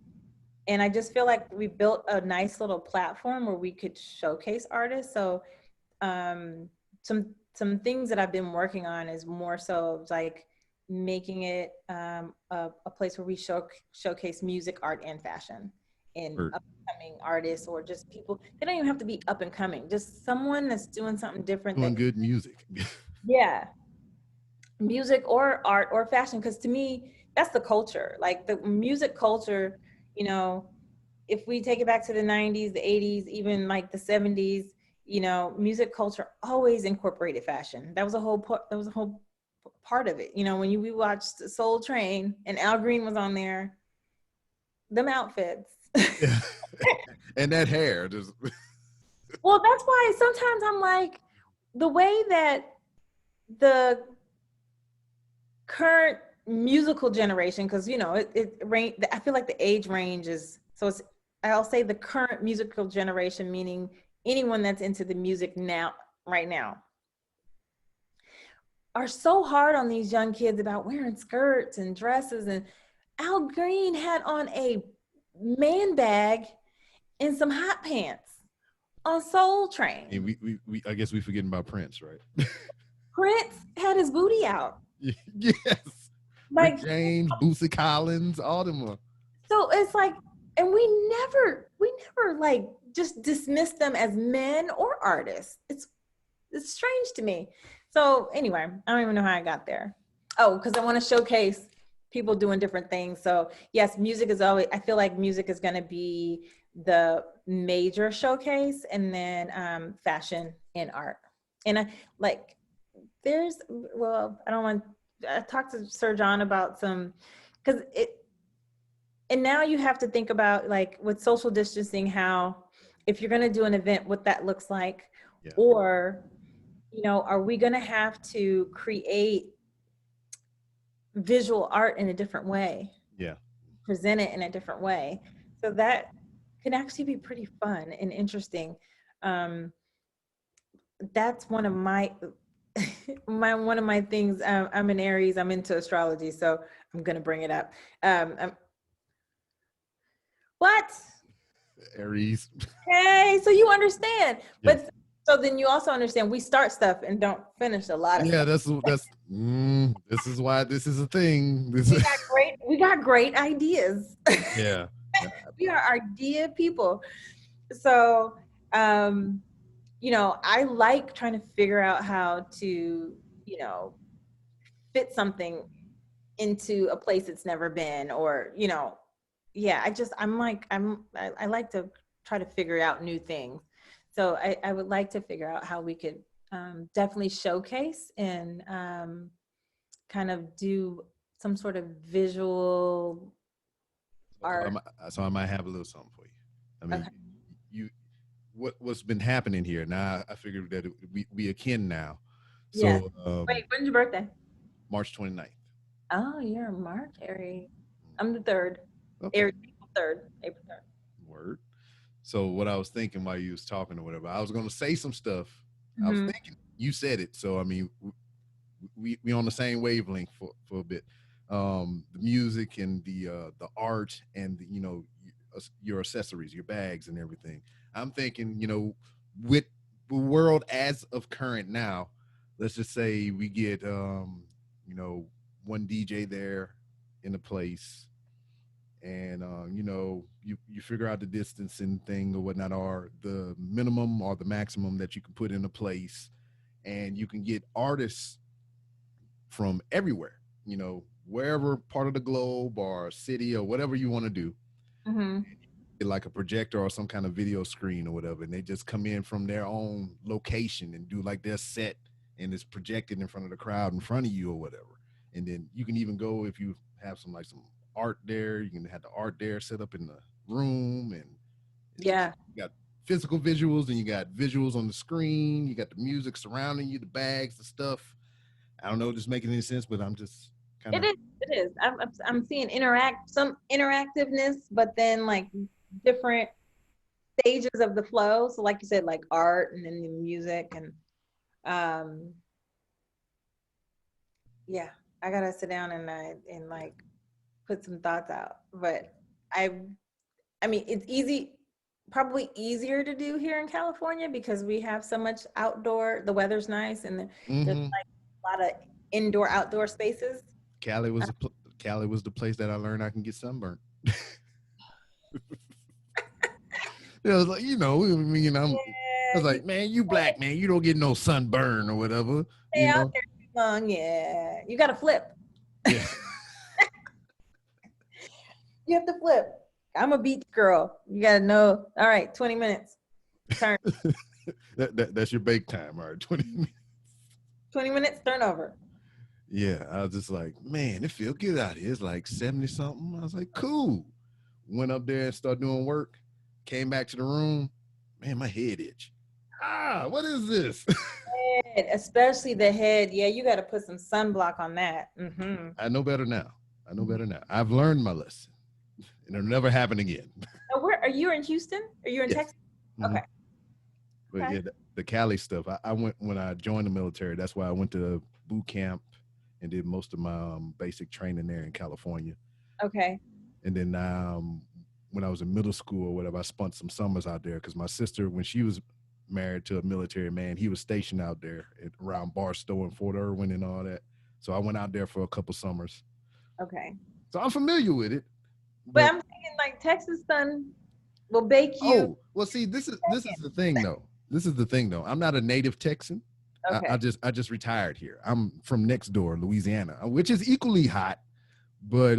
and I just feel like we built a nice little platform where we could showcase artists. So um some things that I've been working on is more so like making it a place where we showcase music, art, and fashion, and Or upcoming artists, or just people. They don't even have to be up and coming, just someone that's doing something different doing that, good music. yeah, music or art or fashion. Because to me, that's the culture, like the music culture. If we take it back to the 90s, the 80s, even like the 70s, music culture always incorporated fashion. That was a whole part of it. When we watched Soul Train and Al Green was on there, them outfits. Yeah. And that hair just Well, that's why sometimes I'm like, the way that the current musical generation, because I feel like the age range is, so it's, I'll say the current musical generation, meaning anyone that's into the music now, right now, are so hard on these young kids about wearing skirts and dresses. And Al Green had on a man bag and some hot pants on Soul Train. and we I guess we forgetting about Prince, right? Prince had his booty out. Yes. Rick Like, James, Bootsy Collins, all them are. so it's like, and we never like just dismiss them as men or artists. It's strange to me. So anyway, I don't even know how I got there. Oh, because I want to showcase people doing different things. So yes, music is always, I feel like music is going to be the major showcase, and then fashion and art. And I like, I talked to Sir John about some because and now you have to think about like with social distancing, how if you're going to do an event, what that looks like, Yeah. or, are we going to have to create visual art in a different way, Yeah. present it in a different way? So that can actually be pretty fun and interesting. Um, that's one of my one of my things. I'm an Aries. I'm into astrology, so I'm gonna bring it up. What? Aries. Hey, so you understand, Yes. but so then you also understand we start stuff and don't finish a lot of Yeah, stuff. this is why this is a thing. This We got great ideas. yeah. We are idea people. So, I like trying to figure out how to, fit something into a place it's never been, or, yeah, I like to try to figure out new things. So I would like to figure out how we could definitely showcase and kind of do some sort of visual art. So I might have a little something for you. I mean, Okay. you what's been happening here now? I figured that we akin now. Yes. So Wait, when's your birthday? March 29th. Oh, you're a March, Aries. I'm the third. Okay. Aries, April 3rd. Word. So what I was thinking while you was talking or whatever, I was gonna say some stuff. I was Mm-hmm. thinking you said it. So I mean, we on the same wavelength for a bit. The music and the art and your accessories, your bags and everything. I'm thinking, with the world as of current now, let's just say we get one DJ there in a place, and you figure out the distancing thing or whatnot, or the minimum or the maximum that you can put in a place, and you can get artists from everywhere, wherever part of the globe or city or whatever you want to do. Mm-hmm. Like a projector or some kind of video screen or whatever, and they just come in from their own location and do like their set, and it's projected in front of the crowd in front of you or whatever. And then you can even go, if you have some art there, you can have the art there set up in the room, and it's just, Yeah. you got physical visuals and you got visuals on the screen, you got the music surrounding you, the bags, the stuff. I don't know if this making any sense, but I'm just kind It of is. It is. I'm seeing some interactiveness, but then like different stages of the flow. So like you said, like art and then the music and um yeah, I gotta sit down and like put some thoughts out. But I I mean it's probably easier to do here in California because we have so much outdoor, the weather's nice, and there's mm-hmm. like a lot of indoor outdoor spaces. Cali was Cali was the place that I learned I can get sunburned. It was like, I was like, man, you black man, you don't get no sunburn or whatever, Stay out there too long, yeah. You gotta flip. Yeah. You have to flip. I'm a beach girl. You gotta know. All right, 20 minutes. Turn. That's your bake time, all right? 20 minutes. 20 minutes, turnover. Yeah, I was just like, man, it feel good out here. It's like 70 something. I was like, cool. Went up there and started doing work. Came back to the room. Man, my head itch. What is this? Head, especially the head. Yeah, you gotta put some sunblock on that. Mm-hmm. I know better now. I've learned my lesson. And it'll never happen again. Now, where are you in Houston? Are you in Yes. Texas? Mhm. Okay. But Okay. yeah, the Cali stuff. I went when I joined the military. That's why I went to boot camp and did most of my basic training there in California. Okay. And then when I was in middle school or whatever, I spent some summers out there because my sister, when she was married to a military man, he was stationed out there around Barstow and Fort Irwin and all that. So I went out there for a couple summers. Okay. So I'm familiar with it. But But I'm thinking like Texas sun will bake you. well, see, this is the thing though. This is the thing though. I'm not a native Texan. Okay. I just retired here. I'm from next door, Louisiana, which is equally hot, but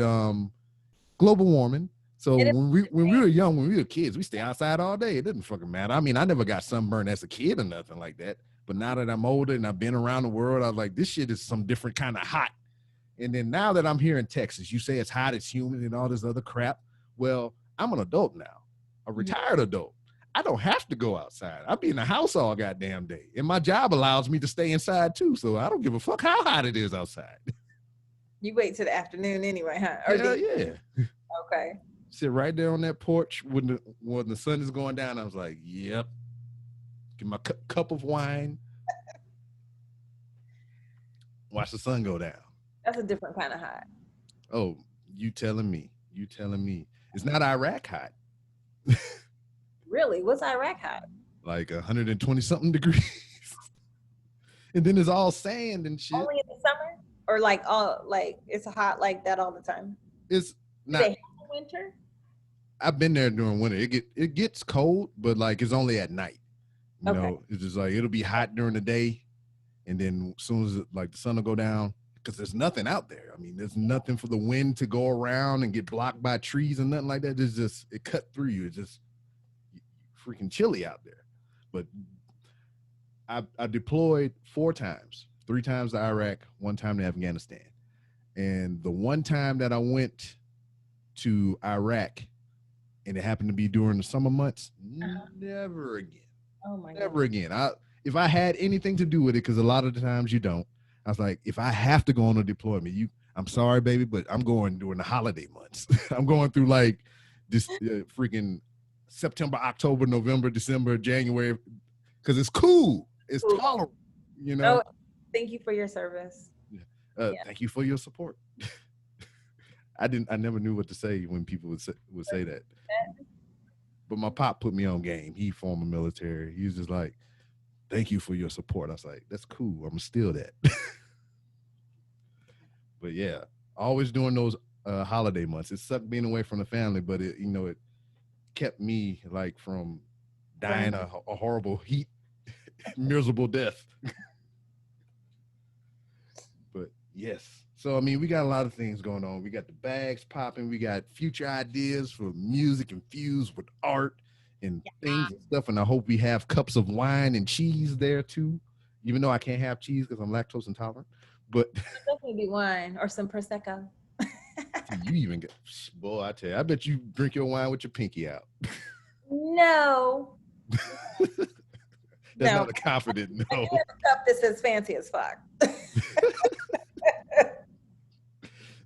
global warming. So It is. when we were young, when we were kids, we stay outside all day. It didn't fucking matter. I mean, I never got sunburned as a kid or nothing like that. But now that I'm older and I've been around the world, I was like, this shit is some different kind of hot. And then now that I'm here in Texas, you say it's hot, it's humid, and all this other crap. Well, I'm an adult now, a retired adult. I don't have to go outside. I'll be in the house all goddamn day. And my job allows me to stay inside too. So I don't give a fuck how hot it is outside. You wait till the afternoon anyway, huh? Or Hell yeah. Okay. Sit right there on that porch when the sun is going down. I was like, yep. Get my cup of wine. Watch the sun go down. That's a different kind of hot. Oh, you telling me. You telling me. It's not Iraq hot. Really? What's Iraq hot? Like 120 something degrees. And then it's all sand and shit. Only in the summer? Or like it's hot like that all the time? It's not. Do they have winter? I've been there during winter. It gets cold, but like it's only at night. You know, it's just like it'll be hot during the day, and then as soon as like the sun will go down, because there's nothing out there. I mean, there's nothing for the wind to go around and get blocked by trees and nothing like that. It's just it cut through you. It's just freaking chilly out there. But I deployed 4 times, 3 times to Iraq, 1 time to Afghanistan. And the one time that I went to Iraq and it happened to be during the summer months, never again. Oh my God. Never again. If I had anything to do with it, because a lot of the times you don't, I was like, if I have to go on a deployment, I'm sorry, baby, but I'm going during the holiday months. I'm going through like this freaking September, October, November, December, January, because it's cool. It's tolerable, you know. Oh, thank you for your service. Thank you for your support. I never knew what to say when people would say that. But my pop put me on game. He former military. He was just like, thank you for your support. I was like, that's cool. I'm gonna steal that. But yeah, always during those holiday months. It sucked being away from the family, but it kept me like from dying a horrible heat, miserable death. But yes. So, I mean, we got a lot of things going on. We got the bags popping. We got future ideas for music infused with art and things and stuff. And I hope we have cups of wine and cheese there too, even though I can't have cheese because I'm lactose intolerant. But definitely be wine or some Prosecco. You even get, boy, I tell you, I bet you drink your wine with your pinky out. No. That's not a confident no. I do have a cup that says fancy as fuck.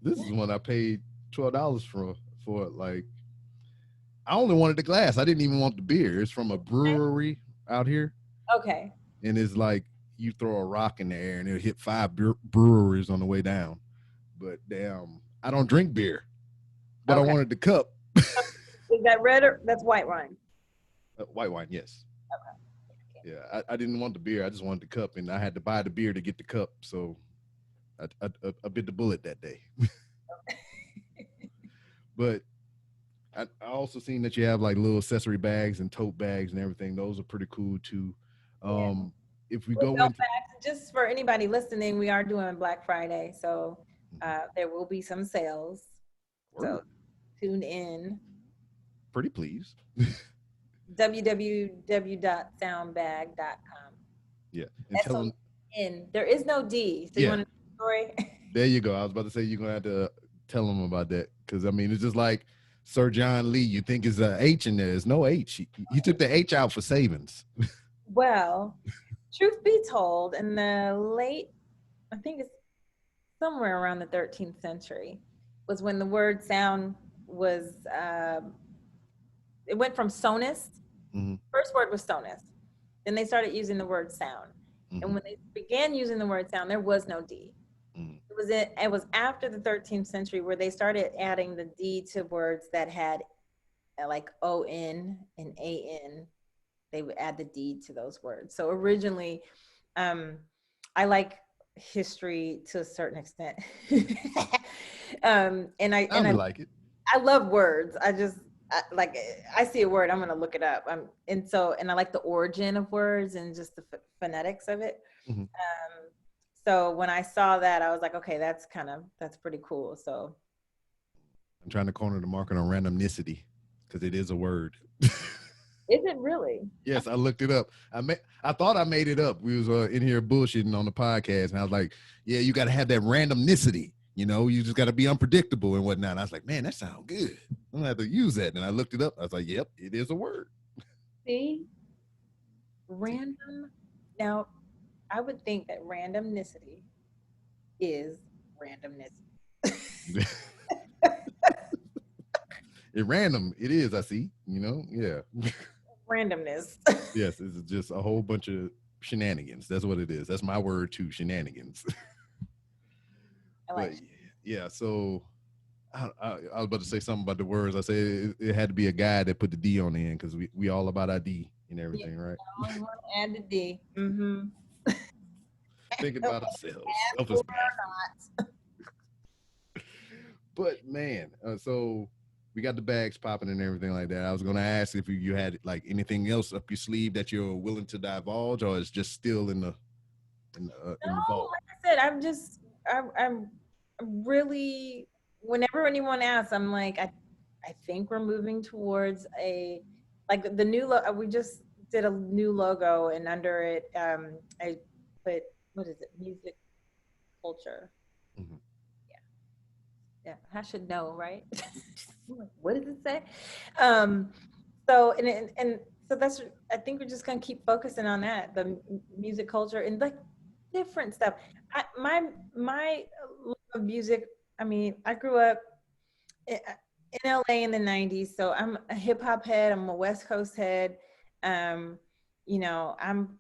This is one I paid $12 for. Like, I only wanted the glass. I didn't even want the beer. It's from a brewery out here. Okay. And it's like you throw a rock in the air and it'll hit 5 breweries on the way down. But damn, I don't drink beer. But I wanted the cup. Is that red or that's white wine? White wine, yes. Okay. Yeah, I didn't want the beer. I just wanted the cup, and I had to buy the beer to get the cup. So I bit the bullet that day. But I also seen that you have like little accessory bags and tote bags and everything. Those are pretty cool too. If we go into just for anybody listening, we are doing Black Friday, so there will be some sales. So tune in. Pretty please. www.soundbag.com. Yeah. And tell them, there is no D. So you want to know the story? There you go. I was about to say you're gonna have to tell them about that, because I mean it's just like Sir John Lee. You think it's a H in there? There's no H. He took the H out for savings. Well, truth be told, in the late, I think it's somewhere around the 13th century, was when the word sound was. It went from sonist. Mm-hmm. First word was sonist. Then they started using the word sound. Mm-hmm. And when they began using the word sound, there was no D. Mm-hmm. It was after the 13th century where they started adding the D to words that had like O-N and A-N. They would add the D to those words. So originally, I like history to a certain extent. And I like it. I love words. I see a word, I'm going to look it up. And I like the origin of words and just the phonetics of it. Mm-hmm. So when I saw that, I was like, okay, that's pretty cool. So I'm trying to corner the market on randomnicity because it is a word. Is it really? Yes, I looked it up. I thought I made it up. We was in here bullshitting on the podcast, and I was like, yeah, you got to have that randomnicity. You know, you just got to be unpredictable and whatnot. I was like, man, that sounds good. I'm gonna have to use that. And I looked it up. I was like, yep, it is a word. See, random. Now, I would think that randomnicity is randomness. It random. It is. I see. You know. Yeah. Randomness. Yes. It's just a whole bunch of shenanigans. That's what it is. That's my word too. Shenanigans. I But like. yeah. So I was about to say something about the words. I said it had to be a guy that put the D on the end because we all about our D and Yeah, everything, right? I always want to add the D. Mm-hmm. Thinking about ourselves. Or Self-explanatory. not. But man, so we got the bags popping and everything like that. I was gonna ask if you had like anything else up your sleeve that you're willing to divulge, or it's just still in the No, vault. like I said, I'm really, whenever anyone asks, I'm like, I think we're moving towards a, like the new, we just did a new logo and under it, I put, what is it? Music culture. Mhm. Yeah, I should know, right? What does it say? Um, so and so that's, I think we're just gonna keep focusing on that, the music culture and like different stuff. My love of music. I mean, I grew up in LA in the '90s, so I'm a hip hop head. I'm a West Coast head. Um, you know, I'm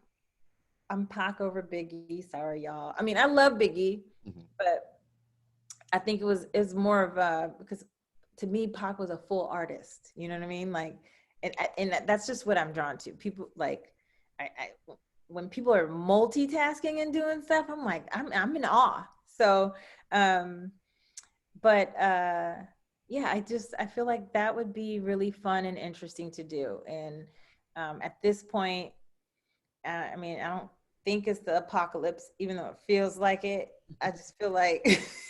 Pac over Biggie. Sorry, y'all. I mean, I love Biggie, Mhm. but I think it was more of a, because to me Pac was a full artist. You know what I mean? Like, and that's just what I'm drawn to. People like, I when people are multitasking and doing stuff, I'm like, I'm in awe. So, um, but yeah, I feel like that would be really fun and interesting to do. And at this point, I mean, I don't think it's the apocalypse, even though it feels like it. I just feel like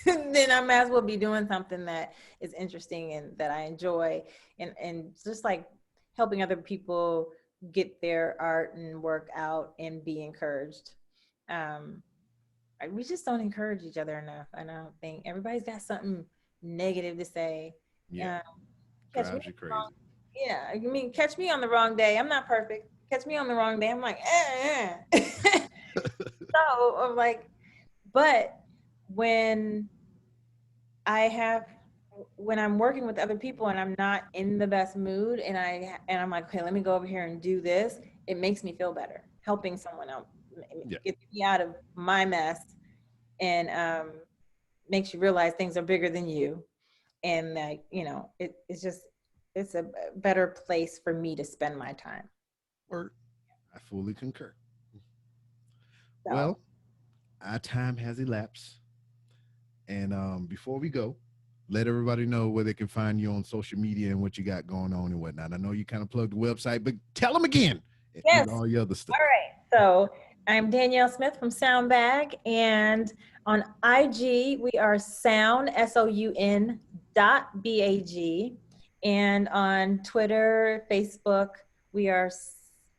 then I might as well be doing something that is interesting and that I enjoy, and just like helping other people get their art and work out and be encouraged. Um, we just don't encourage each other enough. I don't think everybody's got something negative to say. Yeah, Um, catch me drives you crazy. yeah, I mean, catch me on the wrong day. I'm not perfect. Catch me on the wrong day. I'm like, so I'm like, but when I have, when I'm working with other people and I'm not in the best mood, and I'm like, okay, let me go over here and do this. It makes me feel better. Helping someone else Yeah, get me out of my mess, and makes you realize things are bigger than you, and like, it's just, it's a better place for me to spend my time. word. I fully concur. So Well, our time has elapsed, and before we go, let everybody know where they can find you on social media and what you got going on and whatnot. I know you kind of plugged the website, but tell them again with yes. all your other stuff. All right. So I'm Danielle Smith from Sound Bag, and on IG we are Sound SOUN .BAG, and on Twitter, Facebook we are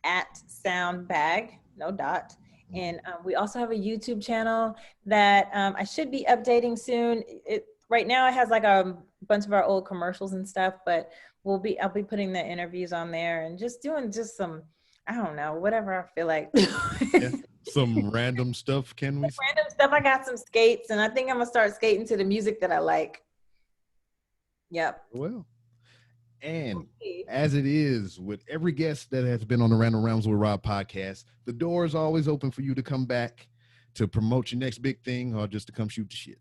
at Sound Bag, no dot. Mhm. And we also have a YouTube channel that I should be updating soon. It right now it has like a bunch of our old commercials and stuff, but I'll be putting the interviews on there and just doing just some, I don't know, whatever I feel like. Yeah, some random stuff. Can we? Random stuff. I got some skates, and I think I'm gonna start skating to the music that I like. Yep. Well, and as it is with every guest that has been on the Random Realms with Rob podcast, the door is always open for you to come back to promote your next big thing or just to come shoot the shit.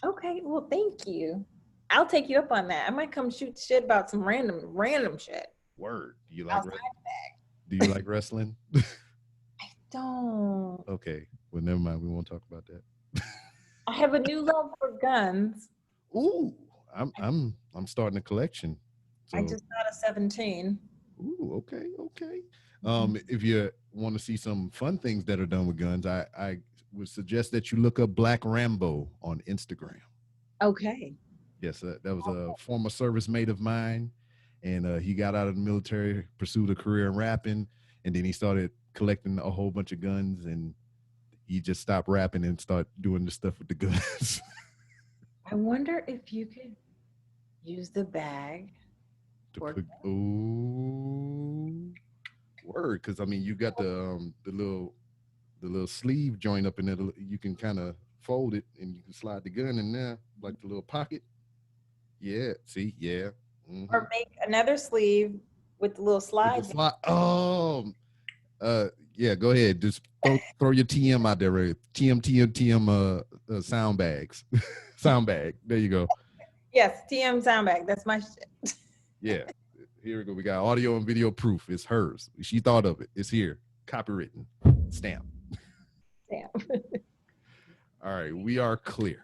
Okay. Well, thank you. I'll take you up on that. I might come shoot shit about some random shit. Word. Do you like Outside. do you like wrestling? Don't. Okay. Well, never mind. We won't talk about that. I have a new love for guns. Ooh, I'm starting a collection. I So, just got a 17. ooh, okay, okay. If you want to see some fun things that are done with guns, I would suggest that you look up Black Rambo on Instagram. Okay. Yes, that was a former service mate of mine, and he got out of the military, pursued a career in rapping, and then he started collecting a whole bunch of guns, and he just stopped rapping and started doing the stuff with the guns. I wonder if you could use the bag To for. put word, because I mean you got the little sleeve joint up in there. You can kind of fold it and you can slide the gun in there like the little pocket. Yeah, see, yeah. Hmm. Or make another sleeve with the little With the slide. slide. Oh, yeah. Go ahead. Just throw your TM out there. Right? TM sound bags, sound bag. There you go. Yes, TM sound bag. That's my shit. Yeah. Here we go. We got audio and video proof. It's hers. She thought of it. It's here. Copywritten. Stamp. Damn. All right. We are clear.